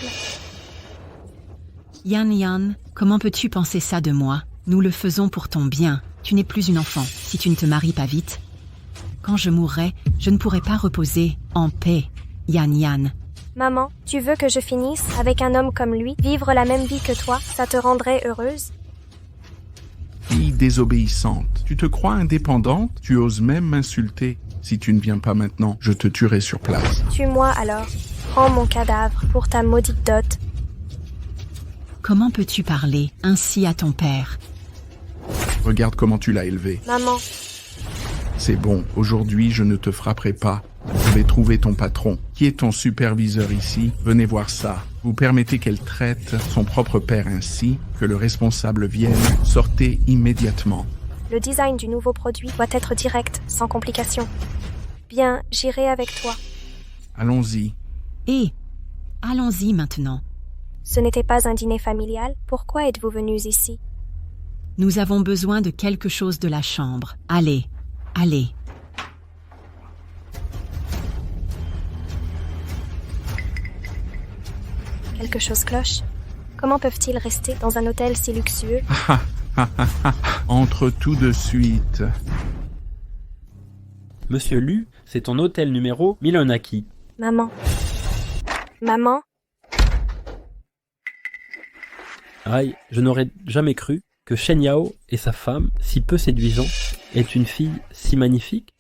Yan Yan, comment peux-tu penser ça de moi? Nous le faisons pour ton bien. Tu n'es plus une enfant. Si tu ne te maries pas vite, quand je mourrai, je ne pourrai pas reposer en paix. Yan Yan. Maman, tu veux que je finisse avec un homme comme lui? Vivre la même vie que toi, ça te rendrait heureuse? Fille désobéissante, tu te crois indépendante? Tu oses même m'insulter. Si tu ne viens pas maintenant, je te tuerai sur place. Tue-moi alors. Prends mon cadavre pour ta maudite dot. Comment peux-tu parler ainsi à ton père? Regarde comment tu l'as élevé. Maman, C'est bon, aujourd'hui je ne te frapperai pas. Je vais trouver ton patron. Qui est ton superviseur ici? Venez voir ça. Vous permettez qu'elle traite son propre père ainsi, que le responsable vienne. Sortez immédiatement. le design du nouveau produit doit être direct, sans complications. Bien, j'irai avec toi. Allons-y. Allons-y maintenant. Ce n'était pas un dîner familial. Pourquoi êtes-vous venus ici? Nous avons besoin de quelque chose de la chambre. Allez, allez. Quelque chose cloche. Comment peuvent-ils rester dans un hôtel si luxueux? Entre tout de suite. Monsieur Lu, c'est ton hôtel numéro Milonaki. Maman. Maman? Aïe, je n'aurais jamais cru que Shen Yao et sa femme, si peu séduisante, aient une fille si magnifique.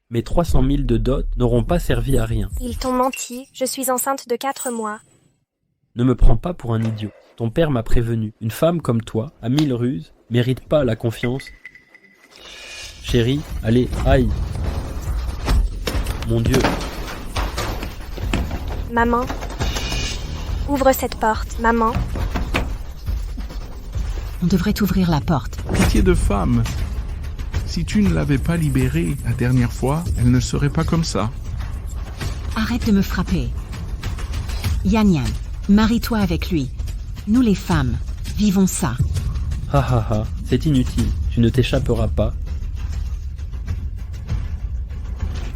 Mais 300 000 de dot n'auront pas servi à rien. Ils t'ont menti. Je suis enceinte de 4 mois. Ne me prends pas pour un idiot. Ton père m'a prévenu. Une femme comme toi, à 1000 ruses, mérite pas la confiance. Chérie, allez, aïe. Mon Dieu. Maman? Ouvre cette porte, maman. On devrait ouvrir la porte. Pitié de femme. Si tu ne l'avais pas libérée la dernière fois, elle ne serait pas comme ça. Arrête de me frapper. Yan Yan, marie-toi avec lui. Nous les femmes, vivons ça. Ha ha ha, c'est inutile. Tu ne t'échapperas pas.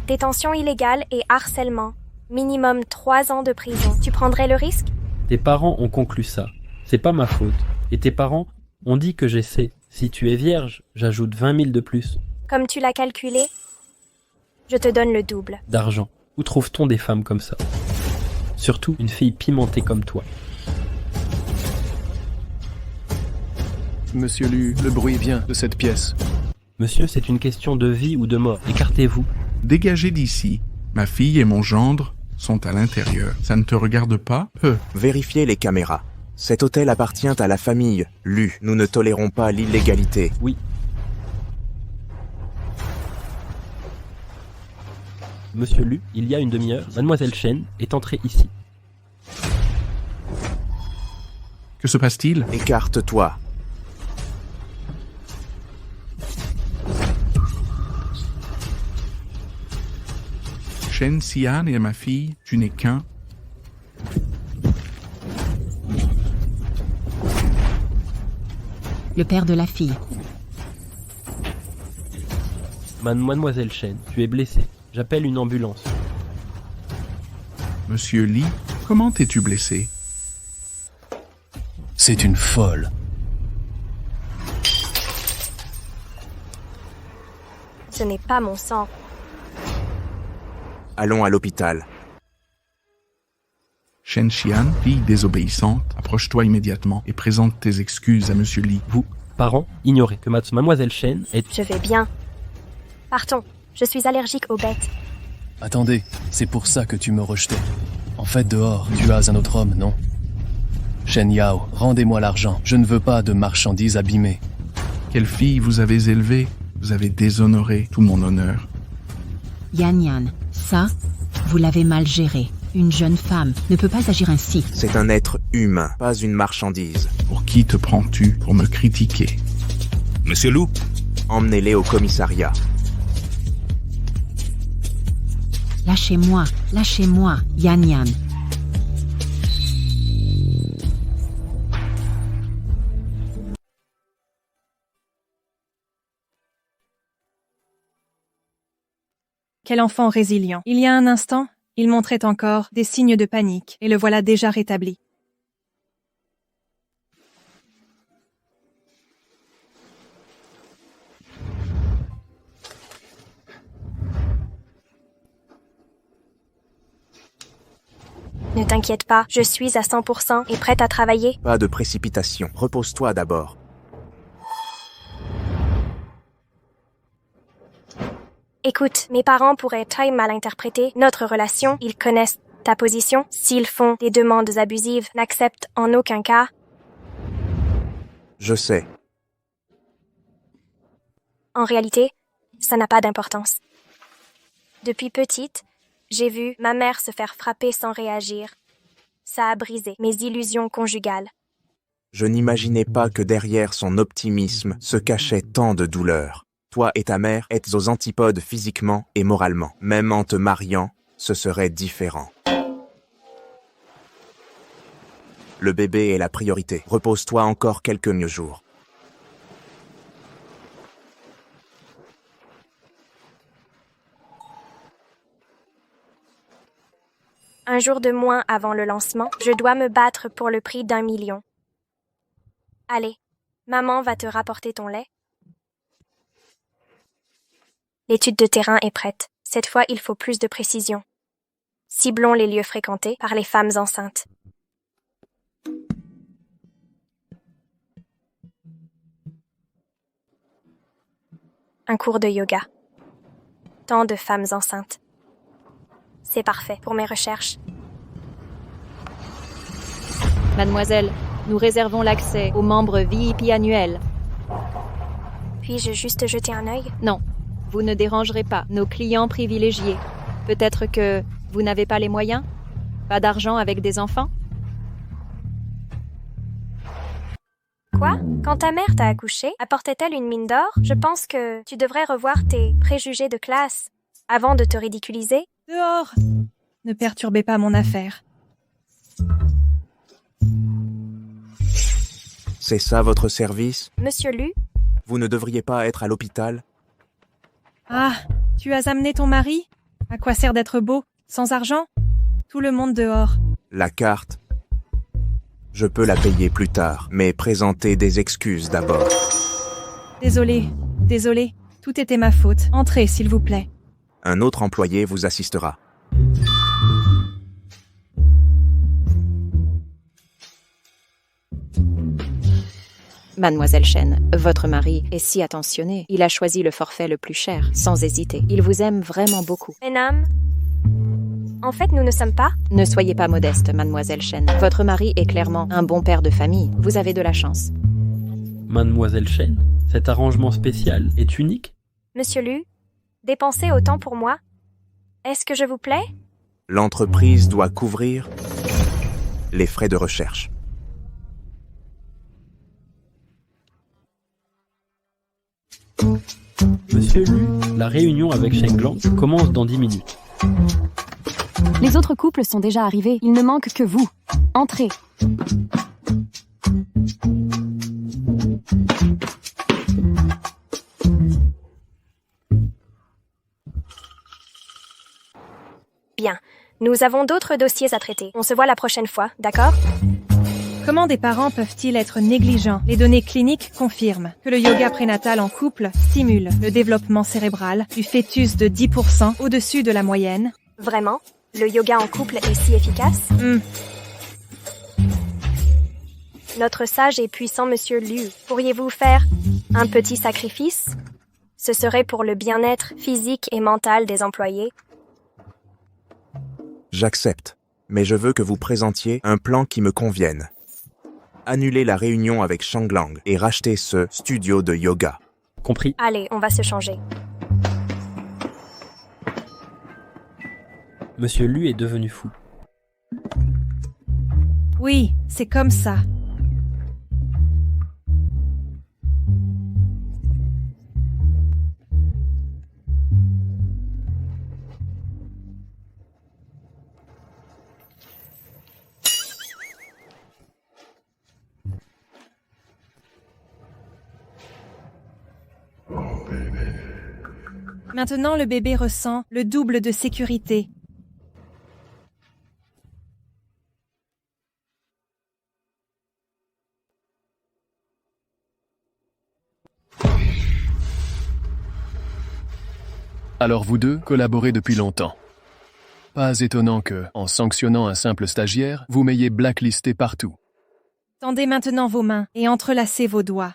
Détention illégale et harcèlement. Minimum 3 ans de prison. Tu prendrais le risque? Tes parents ont conclu ça. C'est pas ma faute. Et tes parents ont dit que j'essaie. Si tu es vierge, j'ajoute 20 000 de plus. Comme tu l'as calculé, je te donne le double. D'argent. Où trouve-t-on des femmes comme ça? Surtout une fille pimentée comme toi. Monsieur Lu, le bruit vient de cette pièce. Monsieur, c'est une question de vie ou de mort. Écartez-vous. Dégagez d'ici. Ma fille et mon gendre sont à l'intérieur. Ça ne te regarde pas? Vérifiez les caméras. Cet hôtel appartient à la famille Lu. Nous ne tolérons pas l'illégalité. Oui. Monsieur Lu, il y a une demi-heure, mademoiselle Chen est entrée ici. Que se passe-t-il? Écarte-toi. Shen Xian et ma fille, tu n'es qu'un. Le père de la fille. Mademoiselle Chen, tu es blessée. J'appelle une ambulance. Monsieur Lee, comment t'es-tu blessé? C'est une folle. Ce n'est pas mon sang. Allons à l'hôpital. Shen Xian, fille désobéissante, approche-toi immédiatement et présente tes excuses à Monsieur Lee. Vous, parents, ignorez que Mademoiselle Chen est... Je vais bien. Partons. Je suis allergique aux bêtes. Attendez, c'est pour ça que tu me rejetais. En fait, dehors, tu as un autre homme, non? Shen Yao, rendez-moi l'argent. Je ne veux pas de marchandises abîmées. Quelle fille vous avez élevée? Vous avez déshonoré tout mon honneur. Yan Yan, ça, vous l'avez mal géré. Une jeune femme ne peut pas agir ainsi. C'est un être humain, pas une marchandise. Pour qui te prends-tu pour me critiquer? Monsieur Lou, Emmenez-les au commissariat. Lâchez-moi, Yan Yan. Quel enfant résilient. Il y a un instant, il montrait encore des signes de panique, et le voilà déjà rétabli. Ne t'inquiète pas, je suis à 100% et prête à travailler. Pas de précipitation. Repose-toi d'abord. Écoute, mes parents pourraient très mal interpréter notre relation. Ils connaissent ta position. S'ils font des demandes abusives, n'acceptent en aucun cas. Je sais. En réalité, ça n'a pas d'importance. Depuis petite, j'ai vu ma mère se faire frapper sans réagir. Ça a brisé mes illusions conjugales. Je n'imaginais pas que derrière son optimisme se cachait tant de douleur. Toi et ta mère êtes aux antipodes physiquement et moralement. Même en te mariant, ce serait différent. Le bébé est la priorité. Repose-toi encore quelques jours. Un jour de moins avant le lancement, je dois me battre pour le prix d'1 million. Allez, maman va te rapporter ton lait. L'étude de terrain est prête. Cette fois, il faut plus de précision. Ciblons les lieux fréquentés par les femmes enceintes. Un cours de yoga. Tant de femmes enceintes. C'est parfait pour mes recherches. Mademoiselle, nous réservons l'accès aux membres VIP annuels. Puis-je juste jeter un œil? Non, vous ne dérangerez pas nos clients privilégiés. Peut-être que vous n'avez pas les moyens? Pas d'argent avec des enfants? Quoi? Quand ta mère t'a accouché, apportait-elle une mine d'or? Je pense que tu devrais revoir tes préjugés de classe avant de te ridiculiser. Dehors! Ne perturbez pas mon affaire. C'est ça votre service? Monsieur Lu? Vous ne devriez pas être à l'hôpital? Ah, tu as amené ton mari? À quoi sert d'être beau? Sans argent? Tout le monde dehors. La carte. Je peux la payer plus tard, mais présentez des excuses d'abord. Désolé. Tout était ma faute. Entrez, s'il vous plaît. Un autre employé vous assistera. Mademoiselle Chen, votre mari est si attentionné. Il a choisi le forfait le plus cher, sans hésiter. Il vous aime vraiment beaucoup. Mesdames, en fait, nous ne sommes pas... Ne soyez pas modeste, Mademoiselle Chen. Votre mari est clairement un bon père de famille. Vous avez de la chance. Mademoiselle Chen, cet arrangement spécial est unique? Monsieur Lu, dépensez autant pour moi. Est-ce que je vous plais? L'entreprise doit couvrir les frais de recherche. Monsieur Lu, la réunion avec Shen Glan commence dans 10 minutes. Les autres couples sont déjà arrivés. Il ne manque que vous. Entrez. Bien. Nous avons d'autres dossiers à traiter. On se voit la prochaine fois, d'accord? Comment des parents peuvent-ils être négligents? Les données cliniques confirment que le yoga prénatal en couple stimule le développement cérébral du fœtus de 10% au-dessus de la moyenne. Vraiment? Le yoga en couple est si efficace? Notre sage et puissant monsieur Liu, pourriez-vous faire un petit sacrifice? Ce serait pour le bien-être physique et mental des employés. J'accepte, mais je veux que vous présentiez un plan qui me convienne. Annulez la réunion avec Shanglang et rachetez ce studio de yoga. Compris. Allez, on va se changer. Monsieur Lu est devenu fou. Oui, c'est comme ça. Maintenant, le bébé ressent le double de sécurité. Alors vous deux collaborez depuis longtemps. Pas étonnant que, en sanctionnant un simple stagiaire, vous m'ayez blacklisté partout. Tendez maintenant vos mains et entrelacez vos doigts.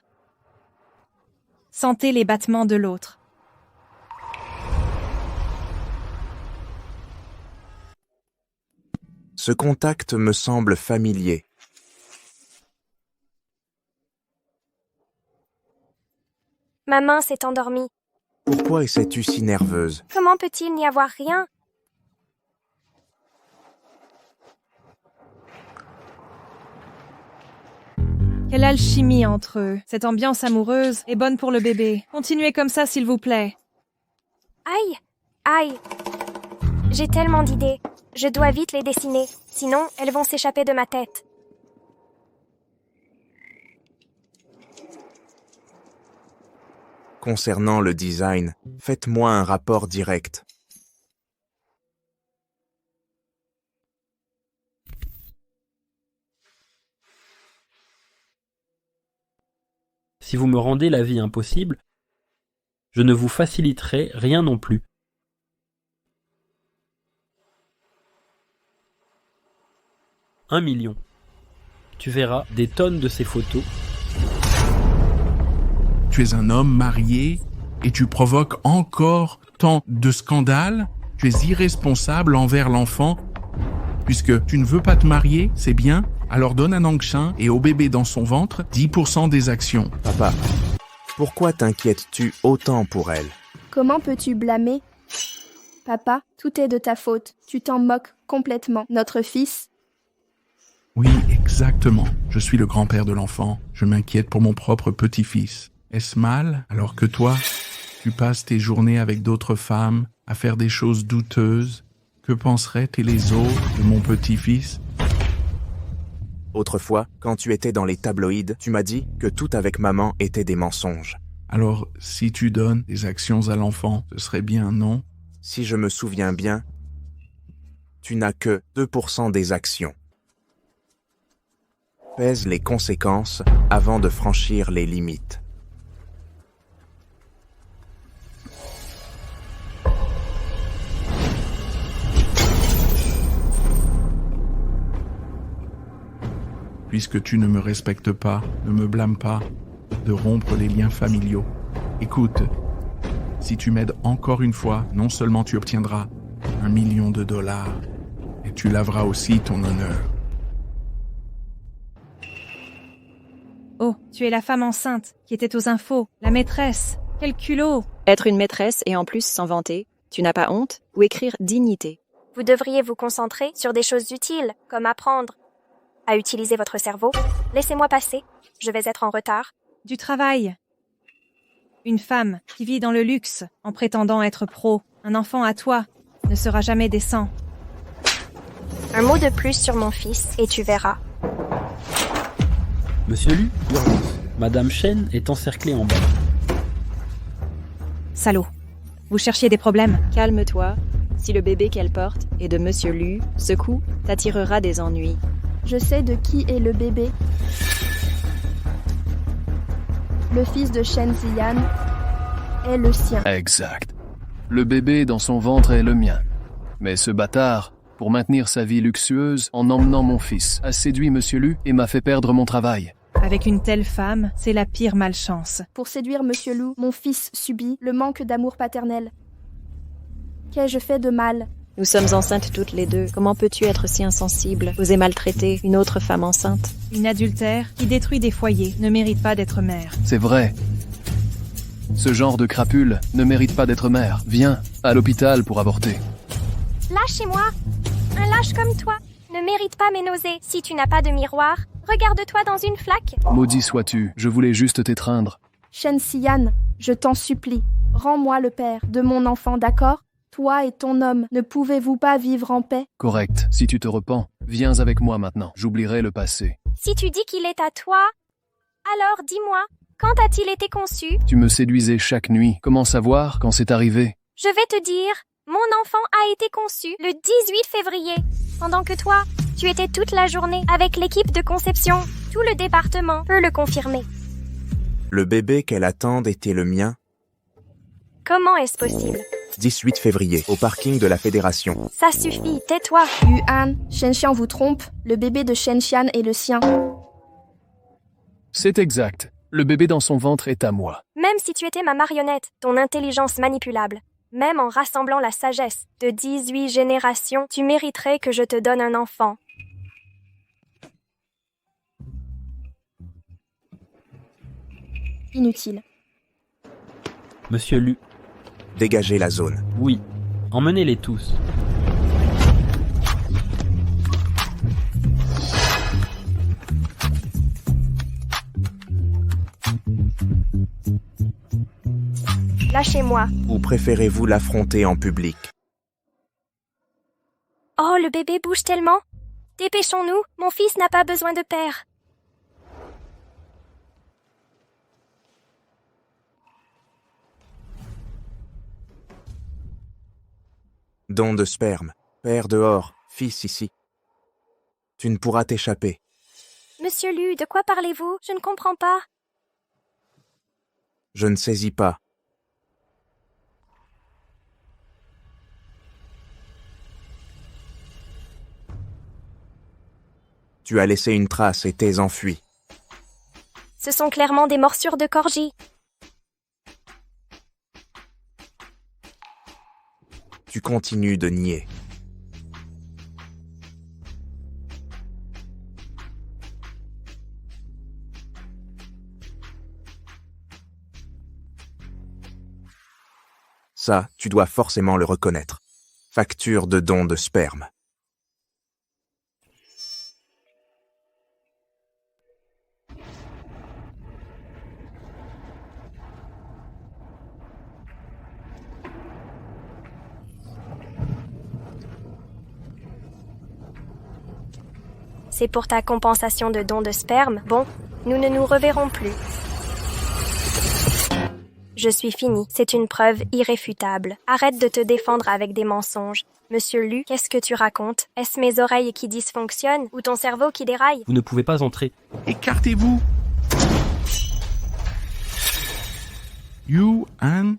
Sentez les battements de l'autre. Ce contact me semble familier. Ma main s'est endormie. Pourquoi essaie-tu si nerveuse? Comment peut-il n'y avoir rien? Quelle alchimie entre eux. Cette ambiance amoureuse est bonne pour le bébé. Continuez comme ça, s'il vous plaît. Aïe! Aïe! J'ai tellement d'idées. Je dois vite les dessiner. Sinon, elles vont s'échapper de ma tête. Concernant le design, faites-moi un rapport direct. Si vous me rendez la vie impossible, je ne vous faciliterai rien non plus. « 1 million. Tu verras des tonnes de ces photos. Tu es un homme marié et tu provoques encore tant de scandales. Tu es irresponsable envers l'enfant. Puisque tu ne veux pas te marier, c'est bien, alors donne à Nangshin et au bébé dans son ventre 10% des actions. Papa, pourquoi t'inquiètes-tu autant pour elle? Comment peux-tu blâmer? Papa, tout est de ta faute. Tu t'en moques complètement. Notre fils... Oui, exactement. Je suis le grand-père de l'enfant. Je m'inquiète pour mon propre petit-fils. Est-ce mal, alors que toi, tu passes tes journées avec d'autres femmes, à faire des choses douteuses? Que penseraient-ils les autres de mon petit-fils? Autrefois, quand tu étais dans les tabloïds, tu m'as dit que tout avec maman était des mensonges. Alors, si tu donnes des actions à l'enfant, ce serait bien, non? Si je me souviens bien, tu n'as que 2% des actions. Pèse les conséquences avant de franchir les limites. Puisque tu ne me respectes pas, ne me blâme pas de rompre les liens familiaux. Écoute, si tu m'aides encore une fois, non seulement tu obtiendras $1 million, mais tu laveras aussi ton honneur. Oh, tu es la femme enceinte qui était aux infos, la maîtresse. Quel culot! Être une maîtresse et en plus s'en vanter, tu n'as pas honte? Ou écrire dignité? Vous devriez vous concentrer sur des choses utiles, comme apprendre à utiliser votre cerveau. Laissez-moi passer, je vais être en retard. Du travail. Une femme qui vit dans le luxe en prétendant être pro, un enfant à toi, ne sera jamais décent. Un mot de plus sur mon fils et tu verras. Monsieur Lu, Madame Chen est encerclée en bas. Salaud. Vous cherchiez des problèmes? Calme-toi. Si le bébé qu'elle porte est de Monsieur Lu, ce coup t'attirera des ennuis. Je sais de qui est le bébé. Le fils de Shen Ziyan est le sien. Exact. Le bébé dans son ventre est le mien. Mais ce bâtard, pour maintenir sa vie luxueuse en emmenant mon fils, a séduit Monsieur Lu et m'a fait perdre mon travail. Avec une telle femme, c'est la pire malchance. Pour séduire Monsieur Lu, mon fils subit le manque d'amour paternel. Qu'ai-je fait de mal? Nous sommes enceintes toutes les deux. Comment peux-tu être si insensible, oser maltraiter une autre femme enceinte? Une adultère qui détruit des foyers ne mérite pas d'être mère. C'est vrai. Ce genre de crapule ne mérite pas d'être mère. Viens à l'hôpital pour avorter. Lâchez-moi! Un lâche comme toi ne mérite pas mes nausées. Si tu n'as pas de miroir, regarde-toi dans une flaque. Maudit sois-tu, je voulais juste t'étreindre. Shen Ziyan, je t'en supplie, rends-moi le père de mon enfant, d'accord? Toi et ton homme, ne pouvez-vous pas vivre en paix? Correct, si tu te repens, viens avec moi maintenant, j'oublierai le passé. Si tu dis qu'il est à toi, alors dis-moi, quand a-t-il été conçu? Tu me séduisais chaque nuit, comment savoir quand c'est arrivé? Je vais te dire, mon enfant a été conçu le 18 février, pendant que toi, tu étais toute la journée avec l'équipe de conception. Tout le département peut le confirmer. Le bébé qu'elle attend était le mien. Comment est-ce possible? 18 février, au parking de la Fédération. Ça suffit, tais-toi. Yuan, Shen Xian vous trompe, le bébé de Shen Xian est le sien. C'est exact. Le bébé dans son ventre est à moi. Même si tu étais ma marionnette, ton intelligence manipulable, même en rassemblant la sagesse de 18 générations, tu mériterais que je te donne un enfant. Inutile. Monsieur Lu. Dégagez la zone. Oui. Emmenez-les tous. Lâchez-moi. Ou préférez-vous l'affronter en public? Oh, le bébé bouge tellement. Dépêchons-nous, mon fils n'a pas besoin de père. Don de sperme. Père dehors, fils ici. Tu ne pourras t'échapper. Monsieur Lu, de quoi parlez-vous? Je ne comprends pas. Je ne saisis pas. Tu as laissé une trace et t'es enfui. Ce sont clairement des morsures de corgi. Tu continues de nier. Ça, tu dois forcément le reconnaître. Facture de don de sperme. C'est pour ta compensation de don de sperme. Bon, nous ne nous reverrons plus. Je suis fini. C'est une preuve irréfutable. Arrête de te défendre avec des mensonges. Monsieur Lu, qu'est-ce que tu racontes? Est-ce mes oreilles qui dysfonctionnent ou ton cerveau qui déraille? Vous ne pouvez pas entrer. Écartez-vous! Yuan,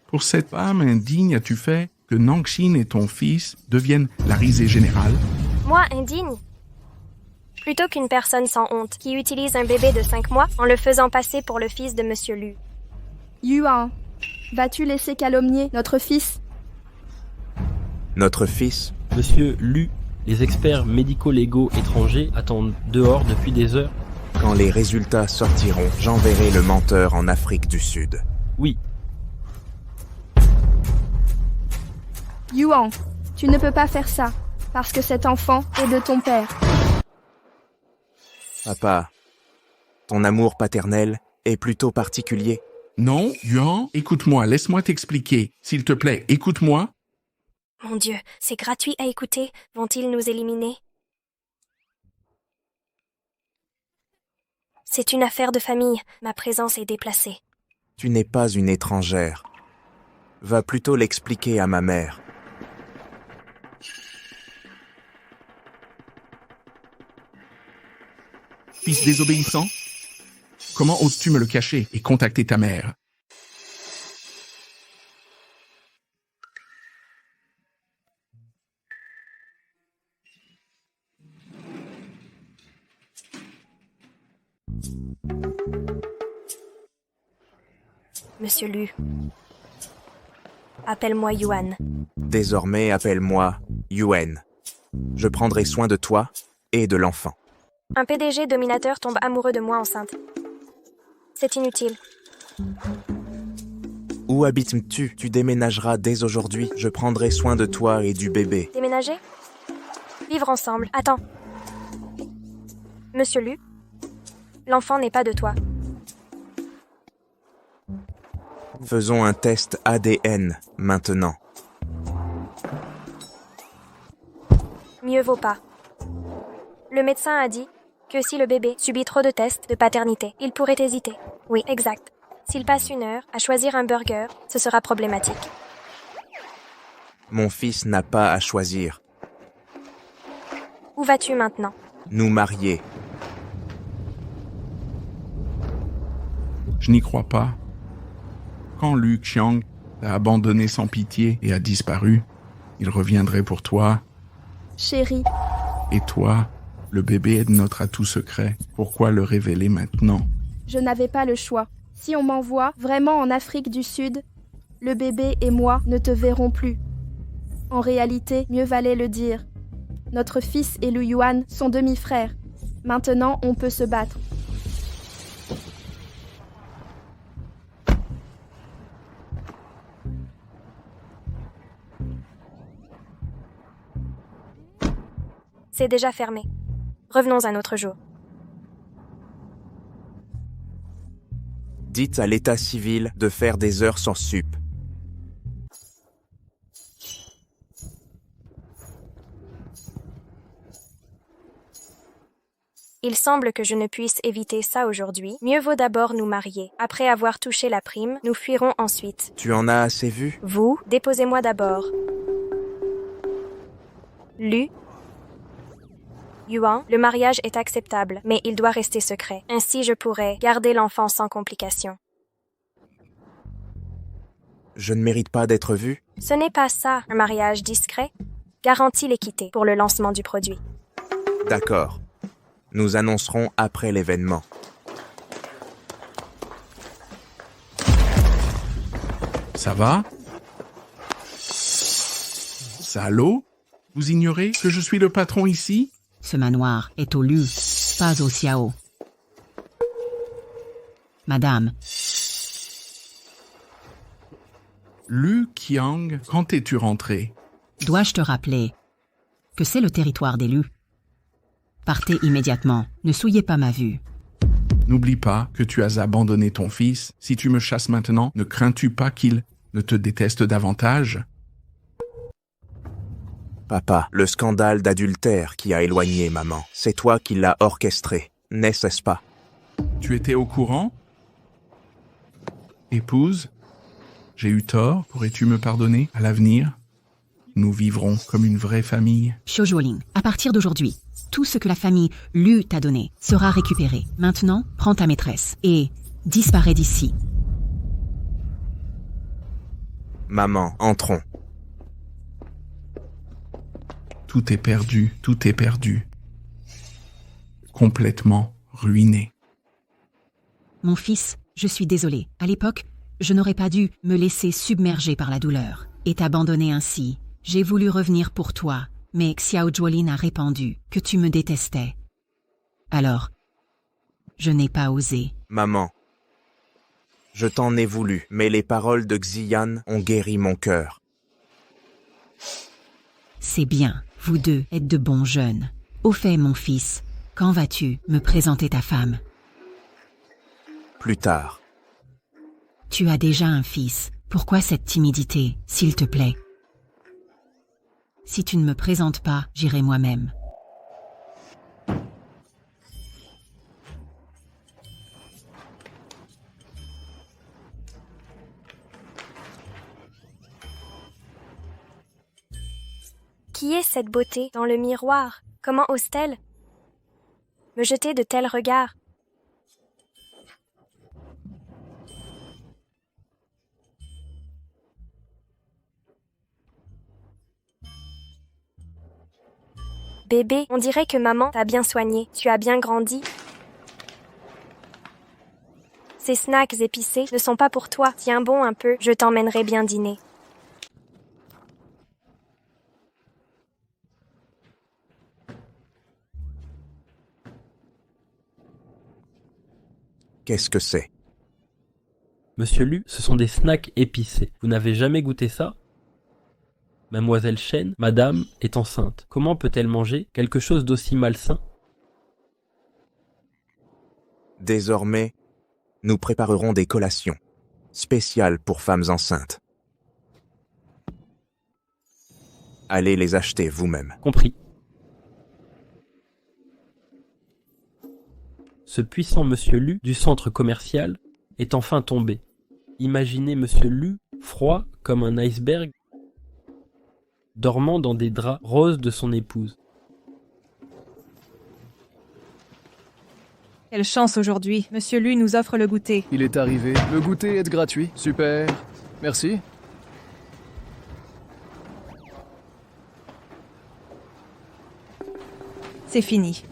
pour cette femme indigne, as-tu fait que Nangxin et ton fils deviennent la risée générale? Moi, indigne? Plutôt qu'une personne sans honte qui utilise un bébé de 5 mois en le faisant passer pour le fils de Monsieur Lu. Yuan, vas-tu laisser calomnier notre fils? Notre fils? Monsieur Lu, les experts médico-légaux étrangers attendent dehors depuis des heures. Quand les résultats sortiront, j'enverrai le menteur en Afrique du Sud. Oui. Yuan, tu ne peux pas faire ça, parce que cet enfant est de ton père. Papa, ton amour paternel est plutôt particulier. Non, Yuan, écoute-moi, laisse-moi t'expliquer. S'il te plaît, écoute-moi. Mon Dieu, c'est gratuit à écouter. Vont-ils nous éliminer? C'est une affaire de famille. Ma présence est déplacée. Tu n'es pas une étrangère. Va plutôt l'expliquer à ma mère. fils désobéissant? Comment oses-tu me le cacher et contacter ta mère? Monsieur Lu. Appelle-moi Yuan. Désormais, appelle-moi Yuen. Je prendrai soin de toi et de l'enfant. Un PDG dominateur tombe amoureux de moi enceinte. C'est inutile. Où habites-tu? Tu déménageras dès aujourd'hui. Je prendrai soin de toi et du bébé. Déménager? Vivre ensemble. Attends. Monsieur Lu, l'enfant n'est pas de toi. Faisons un test ADN maintenant. Mieux vaut pas. Le médecin a dit que si le bébé subit trop de tests de paternité, il pourrait hésiter. Oui, exact. S'il passe 1 heure à choisir un burger, ce sera problématique. Mon fils n'a pas à choisir. Où vas-tu maintenant? Nous marier. Je n'y crois pas. Quand Lu Qiang t'a abandonné sans pitié et a disparu, il reviendrait pour toi. Chérie, Et toi, le bébé est notre atout secret. Pourquoi le révéler maintenant? je n'avais pas le choix. Si on m'envoie vraiment en Afrique du Sud, le bébé et moi ne te verront plus. En réalité, mieux valait le dire. Notre fils et le Yuan sont demi-frères. Maintenant, on peut se battre. C'est déjà fermé. Revenons un autre jour. Dites à l'état civil de faire des heures sans sup. Il semble que je ne puisse éviter ça aujourd'hui. Mieux vaut d'abord nous marier. Après avoir touché la prime, nous fuirons ensuite. Tu en as assez vu? Vous, déposez-moi d'abord. Lu. Yuan, le mariage est acceptable, mais il doit rester secret. Ainsi, je pourrai garder l'enfant sans complications. Je ne mérite pas d'être vu? Ce n'est pas ça, un mariage discret. Garantit l'équité pour le lancement du produit. D'accord. Nous annoncerons après l'événement. Ça va? Salaud? Vous ignorez que je suis le patron ici? Ce manoir est au Lu, pas au Xiao. Madame, Lu Qiang, quand es-tu rentré? dois-je te rappeler que c'est le territoire des Lu? Partez immédiatement, ne souillez pas ma vue. N'oublie pas que tu as abandonné ton fils. Si tu me chasses maintenant, ne crains-tu pas qu'il ne te déteste davantage? Papa, le scandale d'adultère qui a éloigné maman, c'est toi qui l'as orchestré, n'est-ce pas? Tu étais au courant? Épouse, j'ai eu tort, pourrais-tu me pardonner à l'avenir? Nous vivrons comme une vraie famille. Xiaojuoling, à partir d'aujourd'hui, tout ce que la famille Lu t'a donné sera récupéré. Maintenant, prends ta maîtresse et disparais d'ici. Maman, entrons. Tout est perdu, tout est perdu. Complètement ruiné. Mon fils, je suis désolée. À l'époque, je n'aurais pas dû me laisser submerger par la douleur et t'abandonner ainsi. J'ai voulu revenir pour toi, mais Xiao Juolin a répandu que tu me détestais. Alors, je n'ai pas osé. Maman, je t'en ai voulu, mais les paroles de Xian ont guéri mon cœur. C'est bien, vous deux êtes de bons jeunes. Au fait, mon fils, quand vas-tu me présenter ta femme? Plus tard. Tu as déjà un fils. Pourquoi cette timidité, s'il te plaît? Si tu ne me présentes pas, j'irai moi-même. Qui est cette beauté dans le miroir? Comment ose-t-elle? me jeter de tels regards? Bébé, on dirait que maman t'a bien soigné. Tu as bien grandi. Ces snacks épicés ne sont pas pour toi. Tiens bon un peu, je t'emmènerai bien dîner. Qu'est-ce que c'est? Monsieur Lu, ce sont des snacks épicés. Vous n'avez jamais goûté ça? Mademoiselle Chen, madame, est enceinte. Comment peut-elle manger quelque chose d'aussi malsain? Désormais, nous préparerons des collations spéciales pour femmes enceintes. Allez les acheter vous-même. Compris. Ce puissant Monsieur Lu du centre commercial est enfin tombé. Imaginez Monsieur Lu, froid comme un iceberg, dormant dans des draps roses de son épouse. Quelle chance aujourd'hui. Monsieur Lu nous offre le goûter. Il est arrivé. Le goûter est gratuit. Super. Merci. C'est fini.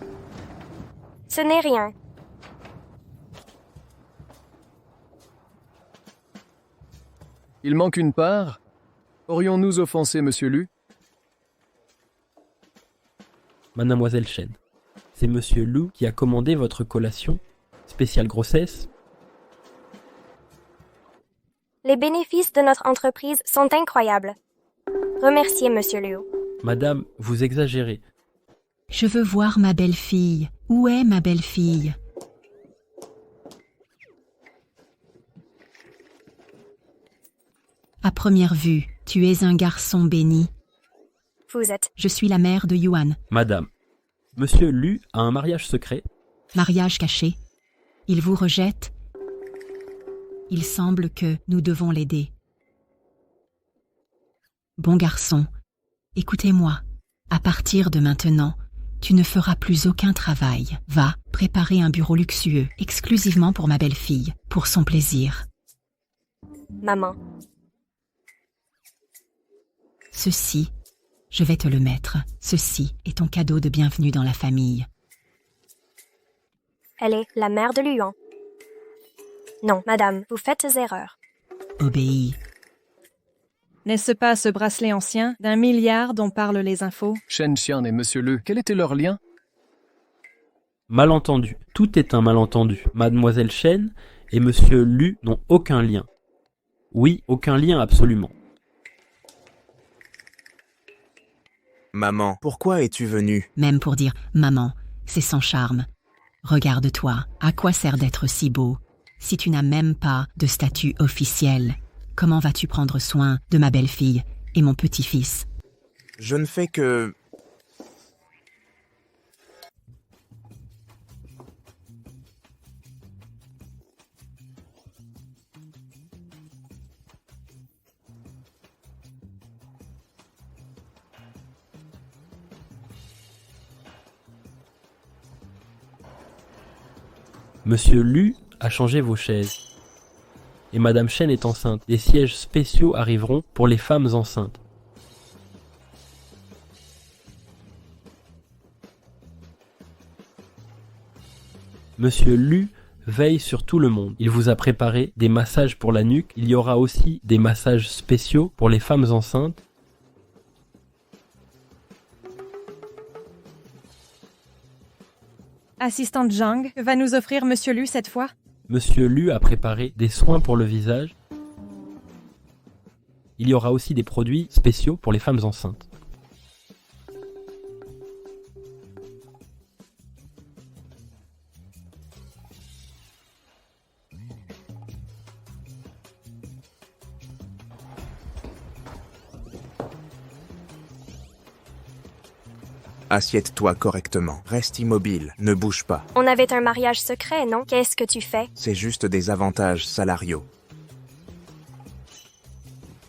Ce n'est rien. Il manque une part. Aurions-nous offensé Monsieur Lu? Mademoiselle Chen, c'est Monsieur Lu qui a commandé votre collation spéciale grossesse. Les bénéfices de notre entreprise sont incroyables. Remerciez Monsieur Liu. Madame, vous exagérez. Je veux voir ma belle-fille. Où est ma belle-fille? À première vue, tu es un garçon béni. Vous êtes. Je suis la mère de Yuan. Madame, Monsieur Lu a un mariage secret. Mariage caché. Il vous rejette. Il semble que nous devons l'aider. Bon garçon, écoutez-moi. À partir de maintenant, tu ne feras plus aucun travail. Va préparer un bureau luxueux, exclusivement pour ma belle-fille, pour son plaisir. Maman. Ceci, je vais te le mettre. Ceci est ton cadeau de bienvenue dans la famille. Elle est la mère de Luan. Non, madame, vous faites erreur. Obéis. N'est-ce pas ce bracelet ancien d'1 milliard dont parlent les infos? Shen Xian et Monsieur Lu, quel était leur lien? Malentendu. Tout est un malentendu. Mademoiselle Chen et Monsieur Lu n'ont aucun lien. Oui, aucun lien absolument. Maman, pourquoi es-tu venue? Même pour dire « Maman », c'est sans charme. Regarde-toi, à quoi sert d'être si beau? Si tu n'as même pas de statut officiel, comment vas-tu prendre soin de ma belle-fille et mon petit-fils? Je ne fais que... Monsieur Lu a changé vos chaises. Et Madame Chen est enceinte. Des sièges spéciaux arriveront pour les femmes enceintes. Monsieur Lu veille sur tout le monde. Il vous a préparé des massages pour la nuque. Il y aura aussi des massages spéciaux pour les femmes enceintes. Assistante Zhang, que va nous offrir Monsieur Lu cette fois? Monsieur Lu a préparé des soins pour le visage. Il y aura aussi des produits spéciaux pour les femmes enceintes. Assieds-toi correctement. Reste immobile. Ne bouge pas. On avait un mariage secret, non? Qu'est-ce que tu fais? C'est juste des avantages salariaux.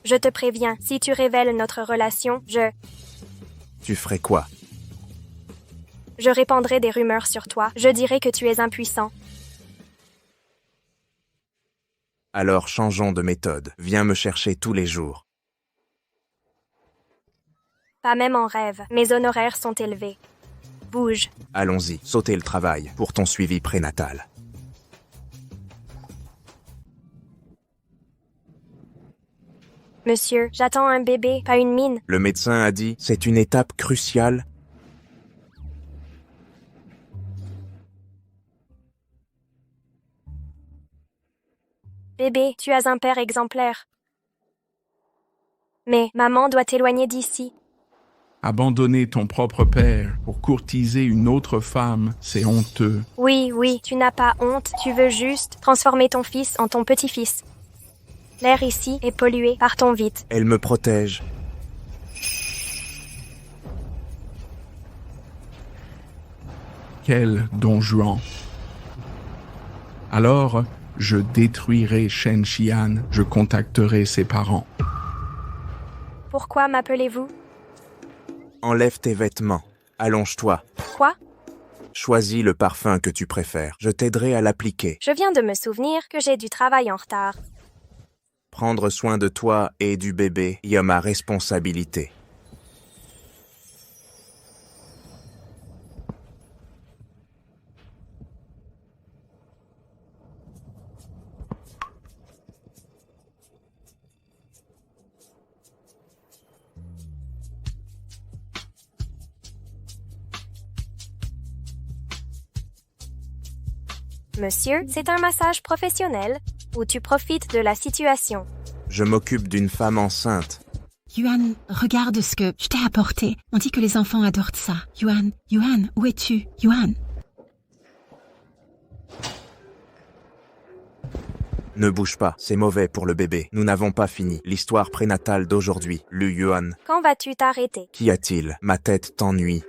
Je te préviens, si tu révèles notre relation, Tu ferais quoi? Je répandrai des rumeurs sur toi. Je dirai que tu es impuissant. Alors changeons de méthode. Viens me chercher tous les jours. Pas même en rêve. Mes honoraires sont élevés. Bouge. Allons-y, sautez le travail pour ton suivi prénatal. Monsieur, j'attends un bébé, pas une mine. Le médecin a dit, c'est une étape cruciale. Bébé, tu as un père exemplaire. Mais maman doit t'éloigner d'ici. Abandonner ton propre père pour courtiser une autre femme, c'est honteux. Oui, tu n'as pas honte. Tu veux juste transformer ton fils en ton petit-fils. L'air ici est pollué. Partons vite. Elle me protège. Quel Don Juan. Alors, je détruirai Shen Xian, je contacterai ses parents. Pourquoi m'appelez-vous? Enlève tes vêtements. Allonge-toi. Quoi? Choisis le parfum que tu préfères. Je t'aiderai à l'appliquer. Je viens de me souvenir que j'ai du travail en retard. Prendre soin de toi et du bébé y a ma responsabilité. Monsieur, c'est un massage professionnel où tu profites de la situation. Je m'occupe d'une femme enceinte. Yuan, regarde ce que je t'ai apporté. On dit que les enfants adorent ça. Yuan, où es-tu? Yuan. Ne bouge pas, c'est mauvais pour le bébé. Nous n'avons pas fini. L'histoire prénatale d'aujourd'hui. Lu Yuan. Quand vas-tu t'arrêter? Qu'y a-t-il? Ma tête t'ennuie.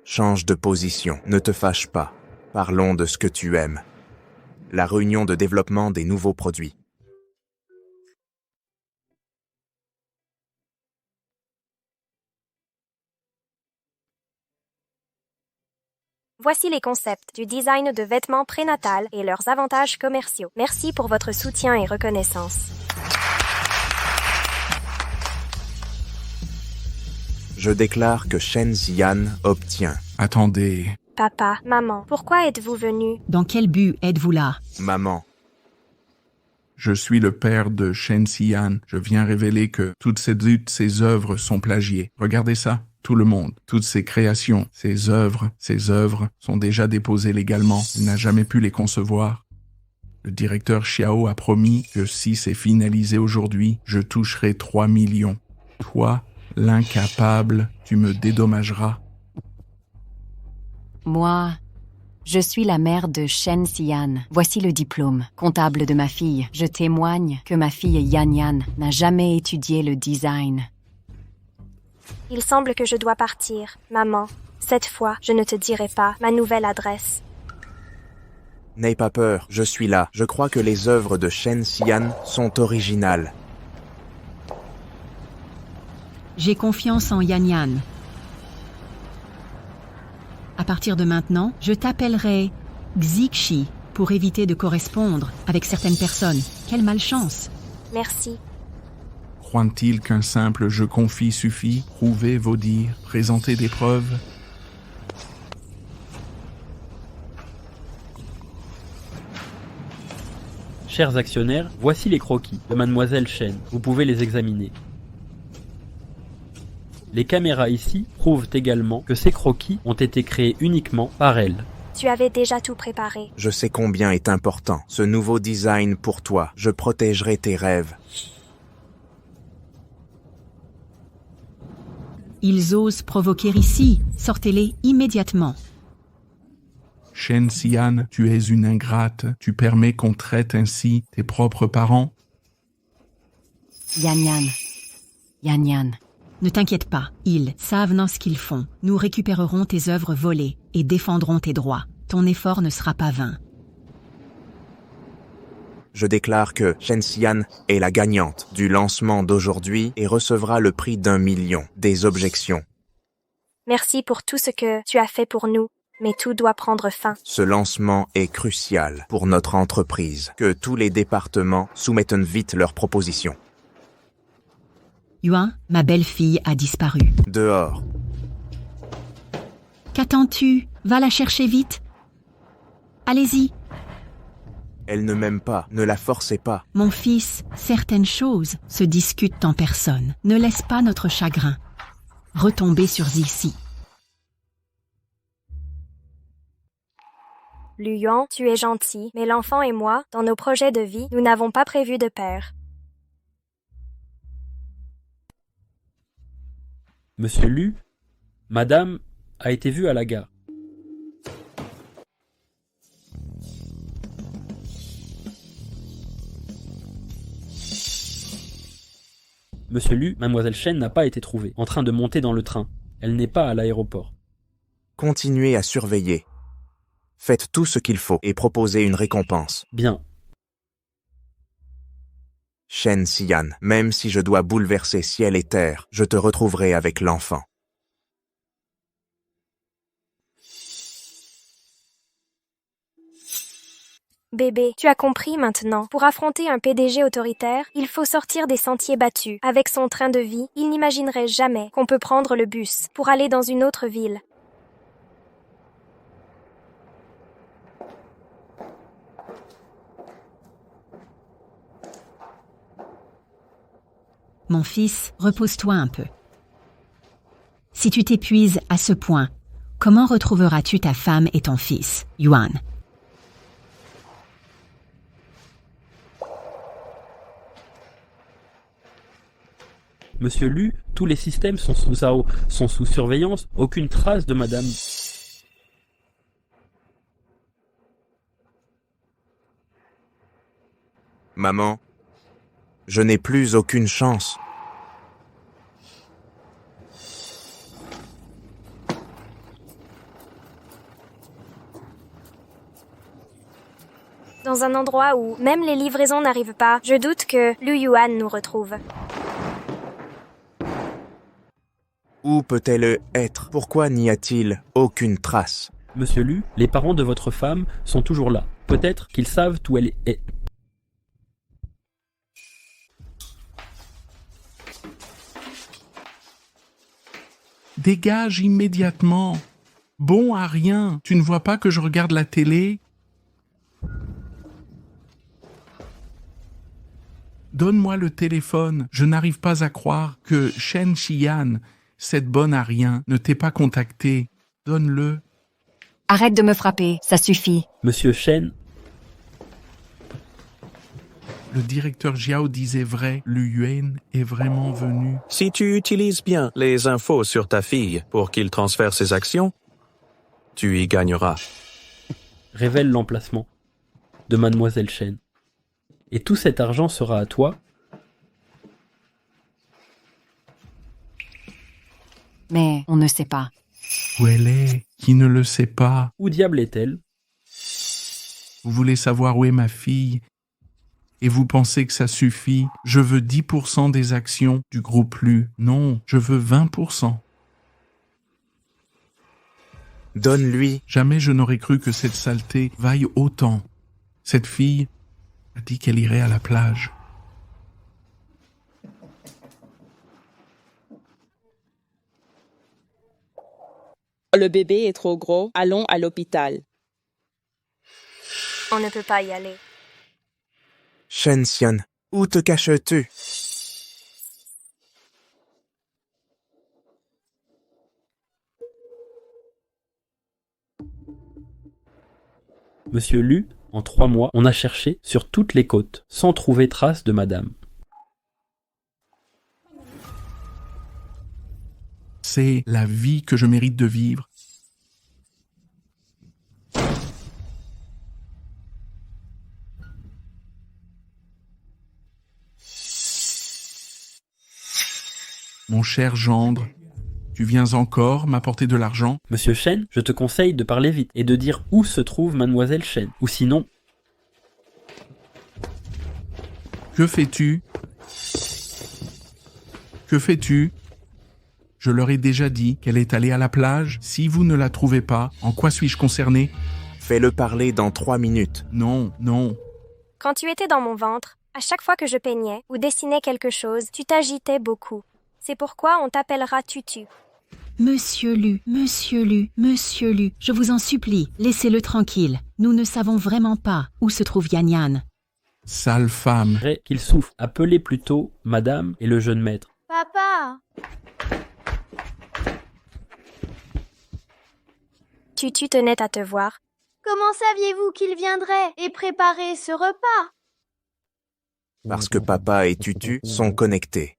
Change de position, ne te fâche pas. Parlons de ce que tu aimes. La réunion de développement des nouveaux produits. Voici les concepts du design de vêtements prénatal et leurs avantages commerciaux. Merci pour votre soutien et reconnaissance. Je déclare que Shen Xian obtient. Attendez. Papa, maman, pourquoi êtes-vous venus? Dans quel but êtes-vous là? Maman. Je suis le père de Shen Xian. Je viens révéler que toutes ces œuvres sont plagiées. Regardez ça, tout le monde. Toutes ces créations, ces œuvres sont déjà déposées légalement. Il n'a jamais pu les concevoir. Le directeur Xiao a promis que si c'est finalisé aujourd'hui, je toucherai 3 millions. Toi, l'incapable, tu me dédommageras. Moi, je suis la mère de Shen Xian. Voici le diplôme, comptable de ma fille. Je témoigne que ma fille Yan n'a jamais étudié le design. Il semble que je dois partir. Maman, cette fois, je ne te dirai pas ma nouvelle adresse. N'aie pas peur, je suis là. Je crois que les œuvres de Shen Xian sont originales. J'ai confiance en Yan. À partir de maintenant, je t'appellerai Xixi pour éviter de correspondre avec certaines personnes. Quelle malchance! Merci. Croient-ils qu'un simple « je confie » suffit? Prouvez vos dires, présentez des preuves. Chers actionnaires, voici les croquis de Mademoiselle Shen. Vous pouvez les examiner. Les caméras ici prouvent également que ces croquis ont été créés uniquement par elle. Tu avais déjà tout préparé. Je sais combien est important ce nouveau design pour toi. Je protégerai tes rêves. Ils osent provoquer ici. Sortez-les immédiatement. Shen Xian, tu es une ingrate. Tu permets qu'on traite ainsi tes propres parents? Yan. Ne t'inquiète pas, ils savent ce qu'ils font. Nous récupérerons tes œuvres volées et défendrons tes droits. Ton effort ne sera pas vain. Je déclare que Shen Xian est la gagnante du lancement d'aujourd'hui et recevra le prix d'1 million. Des objections. Merci pour tout ce que tu as fait pour nous, mais tout doit prendre fin. Ce lancement est crucial pour notre entreprise. Que tous les départements soumettent vite leurs propositions. Yuan, ma belle-fille a disparu. Dehors. Qu'attends-tu? Va la chercher vite. Allez-y. Elle ne m'aime pas, ne la forcez pas. Mon fils, certaines choses se discutent en personne. Ne laisse pas notre chagrin retomber sur Zixi. Lu Yuan, tu es gentil, mais l'enfant et moi, dans nos projets de vie, nous n'avons pas prévu de père. Monsieur Lu, madame a été vue à la gare. Monsieur Lu, mademoiselle Chen n'a pas été trouvée, en train de monter dans le train. Elle n'est pas à l'aéroport. Continuez à surveiller. Faites tout ce qu'il faut et proposez une récompense. Bien. Shen Xian, même si je dois bouleverser ciel et terre, je te retrouverai avec l'enfant. Bébé, tu as compris maintenant. Pour affronter un PDG autoritaire, il faut sortir des sentiers battus. Avec son train de vie, il n'imaginerait jamais qu'on peut prendre le bus pour aller dans une autre ville. Mon fils, repose-toi un peu. Si tu t'épuises à ce point, comment retrouveras-tu ta femme et ton fils, Yuan? Monsieur Lu, tous les systèmes sont sous surveillance, aucune trace de madame. Maman, je n'ai plus aucune chance. Dans un endroit où même les livraisons n'arrivent pas, je doute que Lu Yuan nous retrouve. Où peut-elle être? Pourquoi n'y a-t-il aucune trace? Monsieur Lu, les parents de votre femme sont toujours là. Peut-être qu'ils savent où elle est. Dégage immédiatement. Bon à rien. Tu ne vois pas que je regarde la télé? Donne-moi le téléphone. Je n'arrive pas à croire que Shen Xian, cette bonne à rien, ne t'ait pas contacté. Donne-le. Arrête de me frapper, ça suffit. Monsieur Shen. Le directeur Jiao disait vrai, Lu Yuan est vraiment venu. Si tu utilises bien les infos sur ta fille pour qu'il transfère ses actions, tu y gagneras. Révèle l'emplacement de mademoiselle Shen. Et tout cet argent sera à toi. Mais on ne sait pas. Où elle est? Qui ne le sait pas? Où diable est-elle? Vous voulez savoir où est ma fille? Et vous pensez que ça suffit? Je veux 10% des actions du groupe Lu. Non, je veux 20%. Donne-lui. Jamais je n'aurais cru que cette saleté vaille autant. Cette fille a dit qu'elle irait à la plage. Le bébé est trop gros, allons à l'hôpital. On ne peut pas y aller. Shen Xian, où te caches-tu? Monsieur Lu, en 3 mois, on a cherché sur toutes les côtes, sans trouver trace de madame. C'est la vie que je mérite de vivre. Mon cher gendre, tu viens encore m'apporter de l'argent? Monsieur Shen, je te conseille de parler vite et de dire où se trouve mademoiselle Shen, ou sinon... Que fais-tu? Que fais-tu? Je leur ai déjà dit qu'elle est allée à la plage. Si vous ne la trouvez pas, en quoi suis-je concerné? Fais-le parler dans 3 minutes. Non, non. Quand tu étais dans mon ventre, à chaque fois que je peignais ou dessinais quelque chose, tu t'agitais beaucoup. C'est pourquoi on t'appellera Tutu. Monsieur Lu, je vous en supplie, laissez-le tranquille. Nous ne savons vraiment pas où se trouve Yan Yan. Sale femme. Qu'il souffle. Appelez plutôt Madame et le jeune maître. Papa! Tutu tenait à te voir. Comment saviez-vous qu'il viendrait et préparer ce repas? Parce que papa et Tutu sont connectés.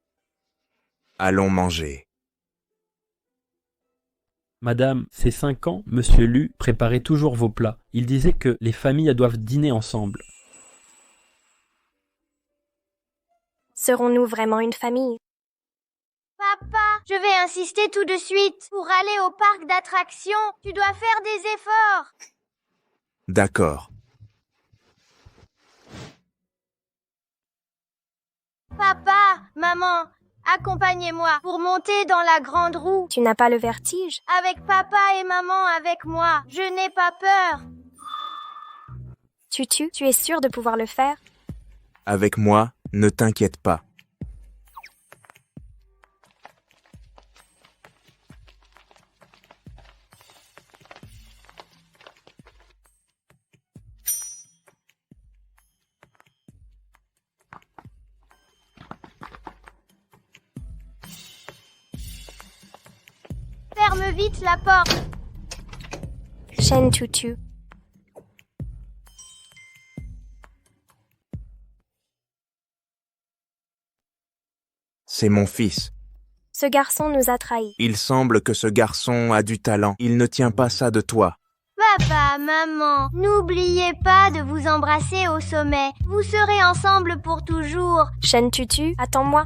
Allons manger. Madame, ces 5 ans, Monsieur Lu préparait toujours vos plats. Il disait que les familles doivent dîner ensemble. Serons-nous vraiment une famille? Papa, je vais insister tout de suite. Pour aller au parc d'attractions, tu dois faire des efforts. D'accord. Papa, maman, accompagnez-moi pour monter dans la grande roue. Tu n'as pas le vertige? Avec papa et maman avec moi, je n'ai pas peur. Tutu, tu es sûr de pouvoir le faire? Avec moi, ne t'inquiète pas. Ferme vite la porte. Shen Tutu. C'est mon fils. Ce garçon nous a trahis. Il semble que ce garçon a du talent. Il ne tient pas ça de toi. Papa, maman, n'oubliez pas de vous embrasser au sommet. Vous serez ensemble pour toujours. Shen Tutu, attends-moi.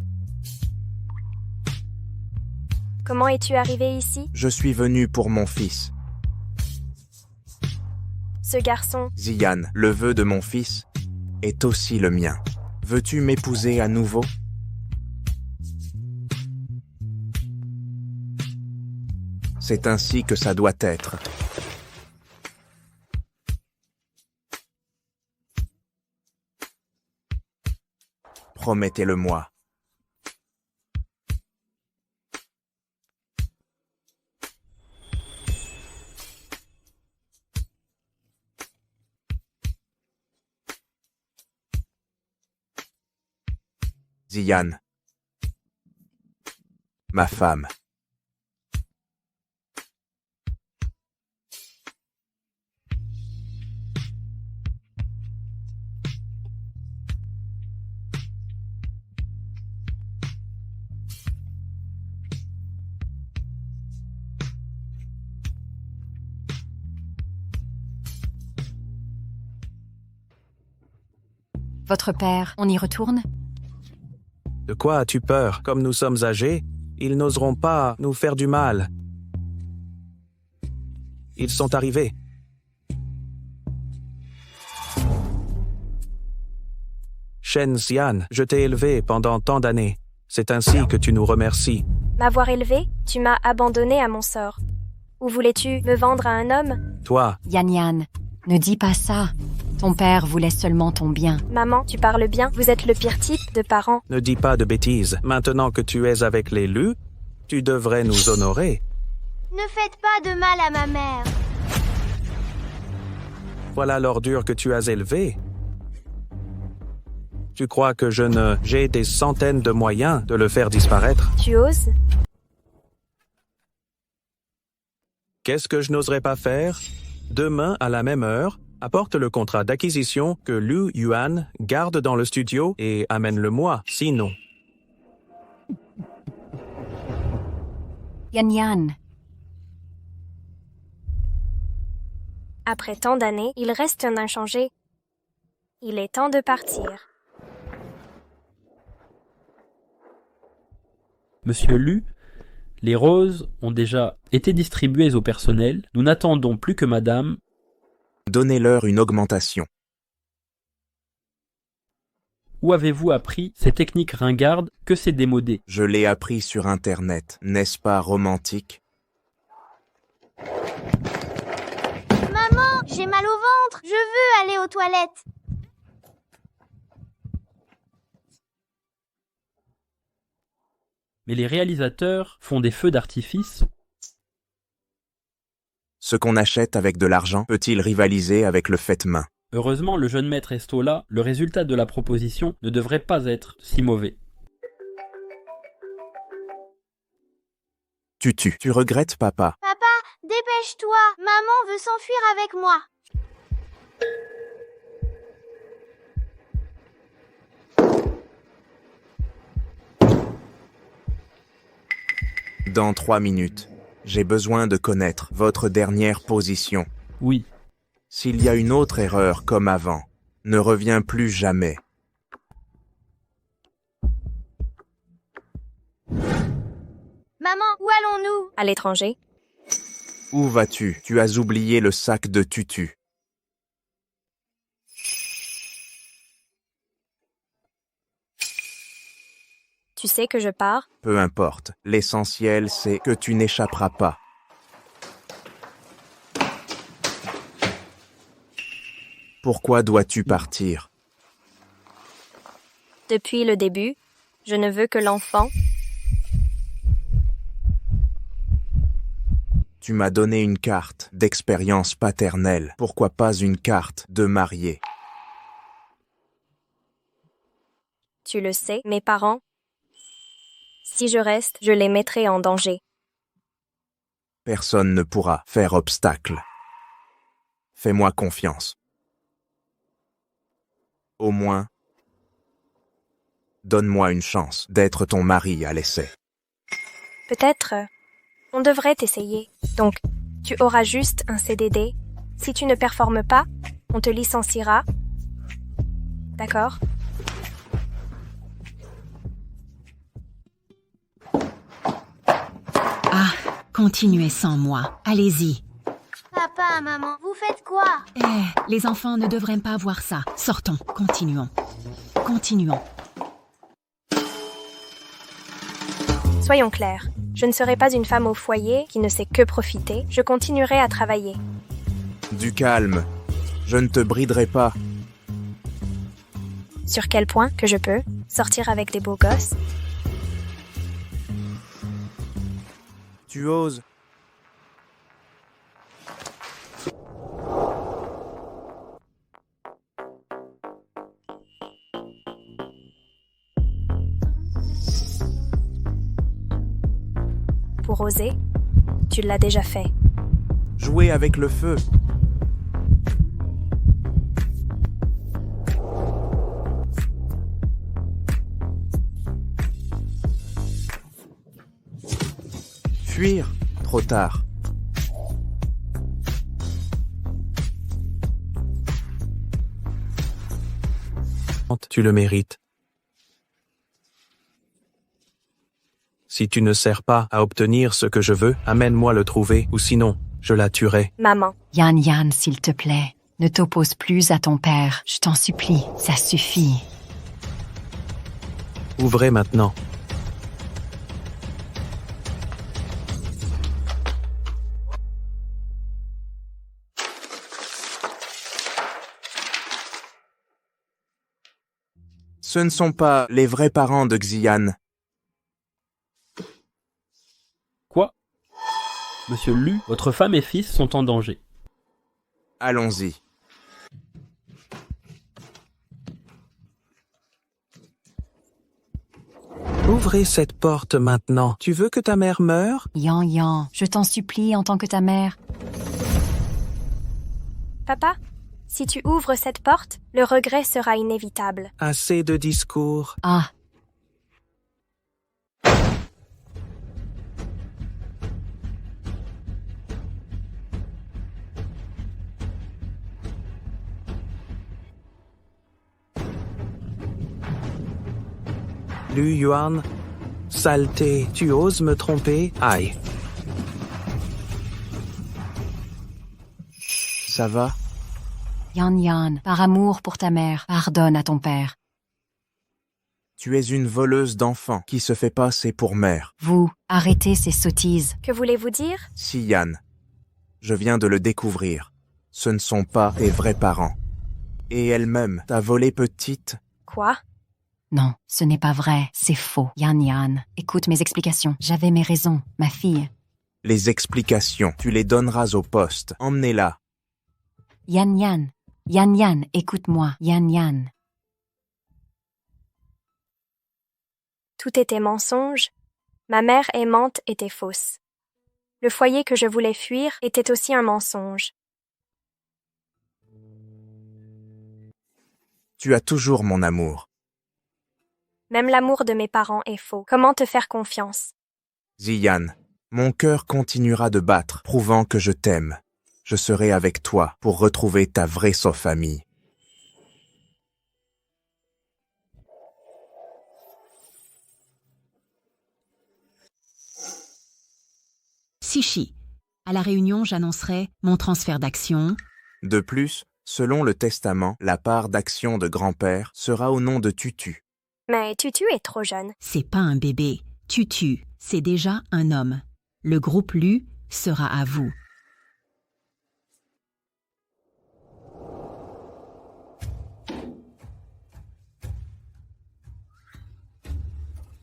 Comment es-tu arrivé ici? Je suis venu pour mon fils. Ce garçon, Ziyan, le vœu de mon fils, est aussi le mien. Veux-tu m'épouser à nouveau? C'est ainsi que ça doit être. Promettez-le-moi. Ziyan, ma femme. Votre père, on y retourne? De quoi as-tu peur? Comme nous sommes âgés, ils n'oseront pas nous faire du mal. Ils sont arrivés. Shen Xian, je t'ai élevé pendant tant d'années. C'est ainsi que tu nous remercies. M'avoir élevé, tu m'as abandonné à mon sort. Ou voulais-tu me vendre à un homme? Toi, Yan Yan, ne dis pas ça. Ton père voulait seulement ton bien. Maman, tu parles bien. Vous êtes le pire type de parent. ne dis pas de bêtises. Maintenant que tu es avec les Lu, tu devrais nous honorer. Ne faites pas de mal à ma mère. Voilà l'ordure que tu as élevée. Tu crois que j'ai des centaines de moyens de le faire disparaître? Tu oses? Qu'est-ce que je n'oserais pas faire? Demain, à la même heure, apporte le contrat d'acquisition que Lu Yuan garde dans le studio et amène-le-moi, sinon. Yan Yan, Après tant d'années, il reste un inchangé. Il est temps de partir. Monsieur Lu, les roses ont déjà été distribuées au personnel. Nous n'attendons plus que Madame. Donnez-leur une augmentation. Où avez-vous appris ces techniques ringardes que c'est démodé? Je l'ai appris sur Internet, n'est-ce pas romantique? Maman, j'ai mal au ventre. Je veux aller aux toilettes. Mais les réalisateurs font des feux d'artifice. Ce qu'on achète avec de l'argent peut-il rivaliser avec le fait main? Heureusement, le jeune maître Estola, le résultat de la proposition ne devrait pas être si mauvais. Tu regrettes, papa? Papa, dépêche-toi. Maman veut s'enfuir avec moi. Dans 3 minutes, j'ai besoin de connaître votre dernière position. Oui. S'il y a une autre erreur comme avant, ne reviens plus jamais. Maman, où allons-nous? À l'étranger. Où vas-tu? Tu as oublié le sac de tutu. Tu sais que je pars? Peu importe, l'essentiel c'est que tu n'échapperas pas. Pourquoi dois-tu partir? Depuis le début, je ne veux que l'enfant. Tu m'as donné une carte d'expérience paternelle. Pourquoi pas une carte de mariée? Tu le sais, mes parents. Si je reste, je les mettrai en danger. Personne ne pourra faire obstacle. Fais-moi confiance. Au moins, donne-moi une chance d'être ton mari à l'essai. Peut-être, on devrait essayer. Donc, tu auras juste un CDD. Si tu ne performes pas, on te licenciera. D'accord? Ah, continuez sans moi. Allez-y. Papa, maman, vous faites quoi? Les enfants ne devraient pas voir ça. Sortons, continuons. Continuons. Soyons clairs, je ne serai pas une femme au foyer qui ne sait que profiter. Je continuerai à travailler. Du calme. Je ne te briderai pas. Sur quel point que je peux sortir avec des beaux gosses? Tu oses. Pour oser, tu l'as déjà fait. Jouer avec le feu. Fuir, trop tard. Tu le mérites. Si tu ne sers pas à obtenir ce que je veux, amène-moi le trouver, ou sinon, je la tuerai. Maman. Yan, s'il te plaît, ne t'oppose plus à ton père. Je t'en supplie, ça suffit. Ouvrez maintenant. Ce ne sont pas les vrais parents de Xian. Quoi? Monsieur Lu, votre femme et fils sont en danger. Allons-y. Ouvrez cette porte maintenant. Tu veux que ta mère meure? Yan, je t'en supplie en tant que ta mère. Papa, si tu ouvres cette porte, le regret sera inévitable. Assez de discours. Ah. Lu Yuan, saleté, tu oses me tromper? Aïe. Ça va? Yan, par amour pour ta mère, pardonne à ton père. Tu es une voleuse d'enfants qui se fait passer pour mère. Vous, arrêtez ces sottises. Que voulez-vous dire? Sian, je viens de le découvrir. Ce ne sont pas tes vrais parents. Et elle-même t'a volé petite. Quoi? Non, ce n'est pas vrai, c'est faux. Yan, écoute mes explications. J'avais mes raisons, ma fille. Les explications, tu les donneras au poste. Emmenez-la. Yan, écoute-moi, Yan. Tout était mensonge. Ma mère aimante était fausse. Le foyer que je voulais fuir était aussi un mensonge. Tu as toujours mon amour. Même l'amour de mes parents est faux. Comment te faire confiance? Ziyan, mon cœur continuera de battre, prouvant que je t'aime. Je serai avec toi pour retrouver ta vraie famille. Sishi, à la réunion, j'annoncerai mon transfert d'actions. De plus, selon le testament, la part d'action de grand-père sera au nom de Tutu. Mais Tutu est trop jeune. C'est pas un bébé. Tutu, c'est déjà un homme. Le groupe Lu sera à vous.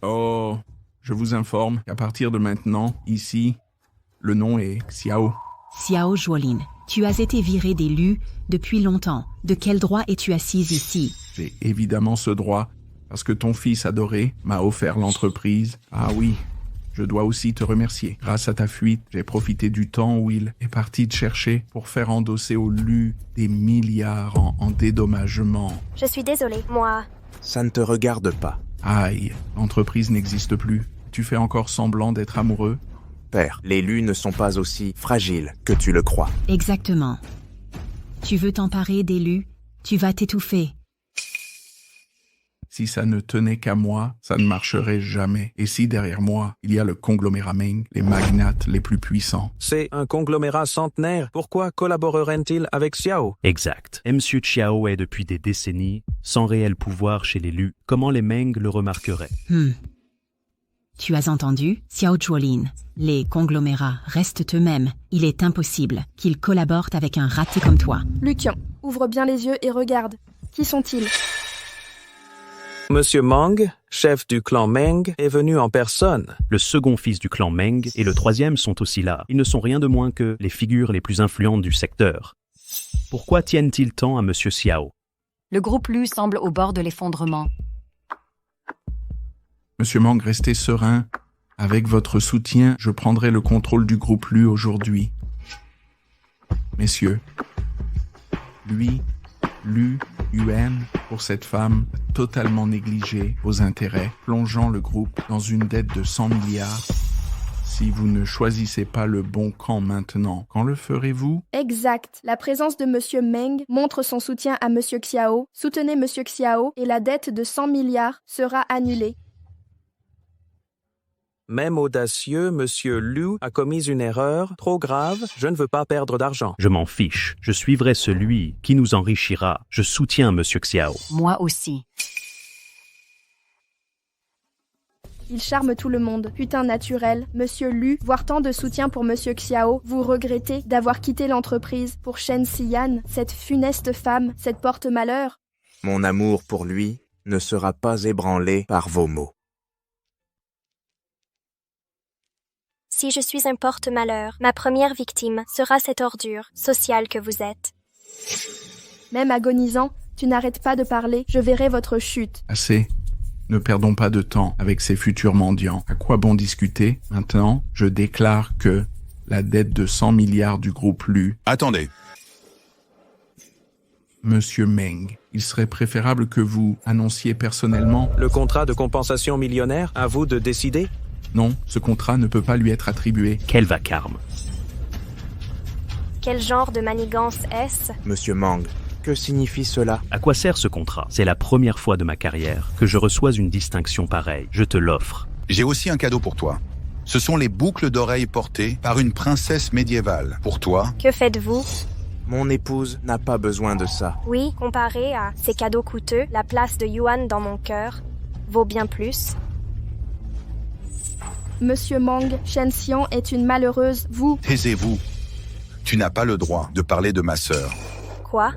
Oh, je vous informe qu'à partir de maintenant, ici, le nom est Xiao. Xiao Zhuolin, tu as été viré des Lu depuis longtemps. De quel droit es-tu assise ici? J'ai évidemment ce droit, parce que ton fils adoré m'a offert l'entreprise. Ah oui, je dois aussi te remercier. Grâce à ta fuite, j'ai profité du temps où il est parti te chercher pour faire endosser au Lu des milliards en dédommagement. Je suis désolée, moi... Ça ne te regarde pas. Aïe, l'entreprise n'existe plus. Tu fais encore semblant d'être amoureux? Père, les Lu ne sont pas aussi fragiles que tu le crois. Exactement. Tu veux t'emparer des Lu, tu vas t'étouffer. Si ça ne tenait qu'à moi, ça ne marcherait jamais. Et si derrière moi, il y a le conglomérat Meng, les magnates les plus puissants? C'est un conglomérat centenaire. Pourquoi collaborerait-il avec Xiao? Exact. M. Xiao est depuis des décennies sans réel pouvoir chez les Lu. Comment les Meng le remarqueraient? Tu as entendu, Xiao Zhuolin. Les conglomérats restent eux-mêmes. Il est impossible qu'ils collaborent avec un raté comme toi. Lucian, ouvre bien les yeux et regarde. Qui sont-ils? Monsieur Meng, chef du clan Meng, est venu en personne. Le second fils du clan Meng et le troisième sont aussi là. Ils ne sont rien de moins que les figures les plus influentes du secteur. Pourquoi tiennent-ils tant à Monsieur Xiao? Le groupe Lu semble au bord de l'effondrement. Monsieur Meng, restez serein. Avec votre soutien, je prendrai le contrôle du groupe Lu aujourd'hui. Messieurs, lui, Lu Yuan, pour cette femme, a totalement négligé vos intérêts, plongeant le groupe dans une dette de 100 milliards. Si vous ne choisissez pas le bon camp maintenant, quand le ferez-vous? Exact. La présence de Monsieur Meng montre son soutien à Monsieur Xiao. Soutenez Monsieur Xiao et la dette de 100 milliards sera annulée. Même audacieux, Monsieur Lu a commis une erreur trop grave. Je ne veux pas perdre d'argent. Je m'en fiche. Je suivrai celui qui nous enrichira. Je soutiens Monsieur Xiao. Moi aussi. Il charme tout le monde. Putain naturel. Monsieur Lu, voir tant de soutien pour Monsieur Xiao, vous regrettez d'avoir quitté l'entreprise pour Shen Xian, cette funeste femme, cette porte-malheur? Mon amour pour lui ne sera pas ébranlé par vos mots. Si je suis un porte-malheur, ma première victime sera cette ordure sociale que vous êtes. Même agonisant, tu n'arrêtes pas de parler, je verrai votre chute. Assez. Ne perdons pas de temps avec ces futurs mendiants. À quoi bon discuter? Maintenant, je déclare que la dette de 100 milliards du groupe Lu... Attendez. Monsieur Meng, il serait préférable que vous annonciez personnellement... Le contrat de compensation millionnaire, à vous de décider? Non, ce contrat ne peut pas lui être attribué. Quel vacarme. Quel genre de manigance est-ce? Monsieur Meng, que signifie cela? À quoi sert ce contrat? C'est la première fois de ma carrière que je reçois une distinction pareille. Je te l'offre. J'ai aussi un cadeau pour toi. Ce sont les boucles d'oreilles portées par une princesse médiévale. Pour toi... Que faites-vous? Mon épouse n'a pas besoin de ça. Oui, comparé à ces cadeaux coûteux, la place de Yuan dans mon cœur vaut bien plus. Monsieur Mang, Shen Xian est une malheureuse, vous... Taisez-vous. Tu n'as pas le droit de parler de ma sœur. Quoi?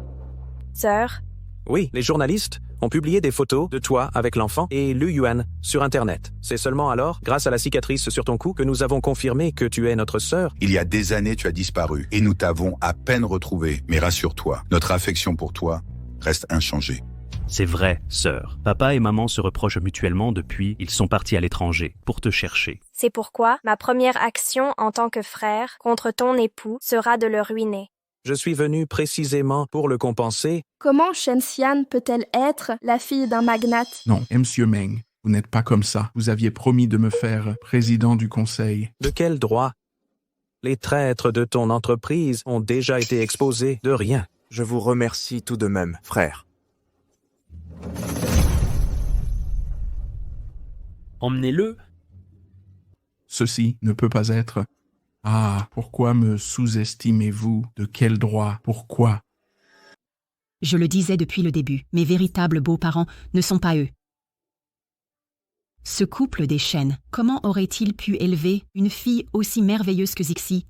Sœur? Oui, les journalistes ont publié des photos de toi avec l'enfant et Lu Yuan sur Internet. C'est seulement alors, grâce à la cicatrice sur ton cou, que nous avons confirmé que tu es notre sœur. Il y a des années, tu as disparu et nous t'avons à peine retrouvé. Mais rassure-toi, notre affection pour toi reste inchangée. C'est vrai, sœur. Papa et maman se reprochent mutuellement depuis ils sont partis à l'étranger pour te chercher. C'est pourquoi ma première action en tant que frère contre ton époux sera de le ruiner. Je suis venu précisément pour le compenser. Comment Shen Xian peut-elle être la fille d'un magnate? Non, Monsieur Meng, vous n'êtes pas comme ça. Vous aviez promis de me faire président du conseil. De quel droit? Les traîtres de ton entreprise ont déjà été exposés de rien. Je vous remercie tout de même, frère. Emmenez-le. Ceci ne peut pas être... Ah, pourquoi me sous-estimez-vous? De quel droit? Pourquoi? Je le disais depuis le début, mes véritables beaux-parents ne sont pas eux. Ce couple des Shen, comment aurait-il pu élever une fille aussi merveilleuse que Zixi?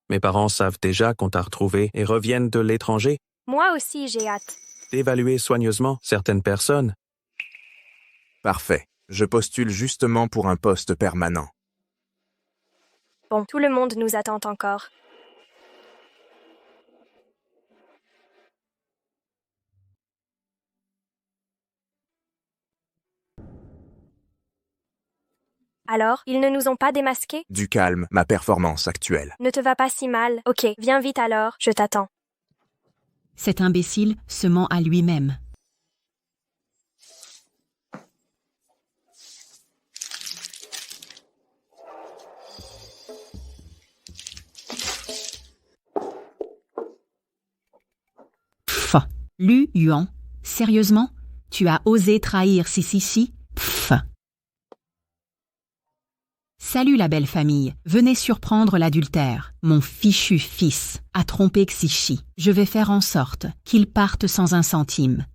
Mes parents savent déjà qu'on t'a retrouvé et reviennent de l'étranger. Moi aussi, j'ai hâte. D'évaluer soigneusement certaines personnes. Parfait. Je postule justement pour un poste permanent. Bon, tout le monde nous attend encore. Alors, ils ne nous ont pas démasqués? Du calme, ma performance actuelle. Ne te va pas si mal. Ok, viens vite alors, je t'attends. Cet imbécile se ment à lui-même. Pff. Lu Yuan, sérieusement? Tu as osé trahir Si. Pff. Salut la belle famille, venez surprendre l'adultère. Mon fichu fils a trompé Xixi. Je vais faire en sorte qu'il parte sans un centime.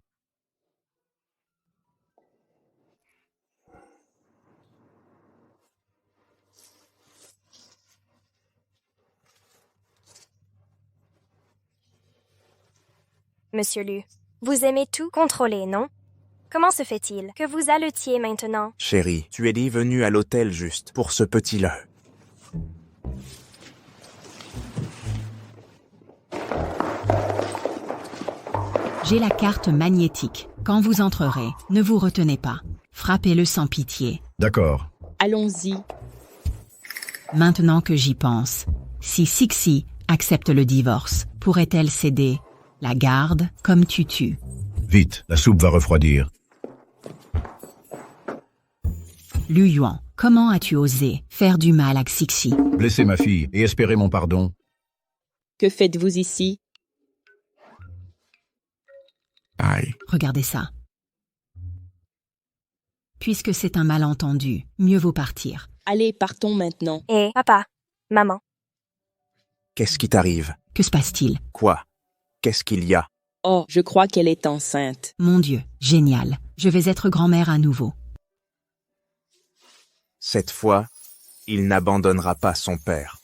Monsieur Lu, vous aimez tout contrôler, non? Comment se fait-il que vous haletiez maintenant? Chérie, tu es dit venue à l'hôtel juste pour ce petit-là. J'ai la carte magnétique. Quand vous entrerez, ne vous retenez pas. Frappez-le sans pitié. D'accord. Allons-y. Maintenant que j'y pense, si Sixi accepte le divorce, pourrait-elle céder la garde comme tutu? Vite, la soupe va refroidir. Lu Yuan, comment as-tu osé faire du mal à Xixi? Blesser ma fille et espérer mon pardon. Que faites-vous ici? Aïe. Regardez ça. Puisque c'est un malentendu, mieux vaut partir. Allez, partons maintenant. Hé, papa, maman. Qu'est-ce qui t'arrive? Que se passe-t-il? Quoi? Qu'est-ce qu'il y a? Oh, je crois qu'elle est enceinte. Mon Dieu, génial. Je vais être grand-mère à nouveau. Cette fois, il n'abandonnera pas son père.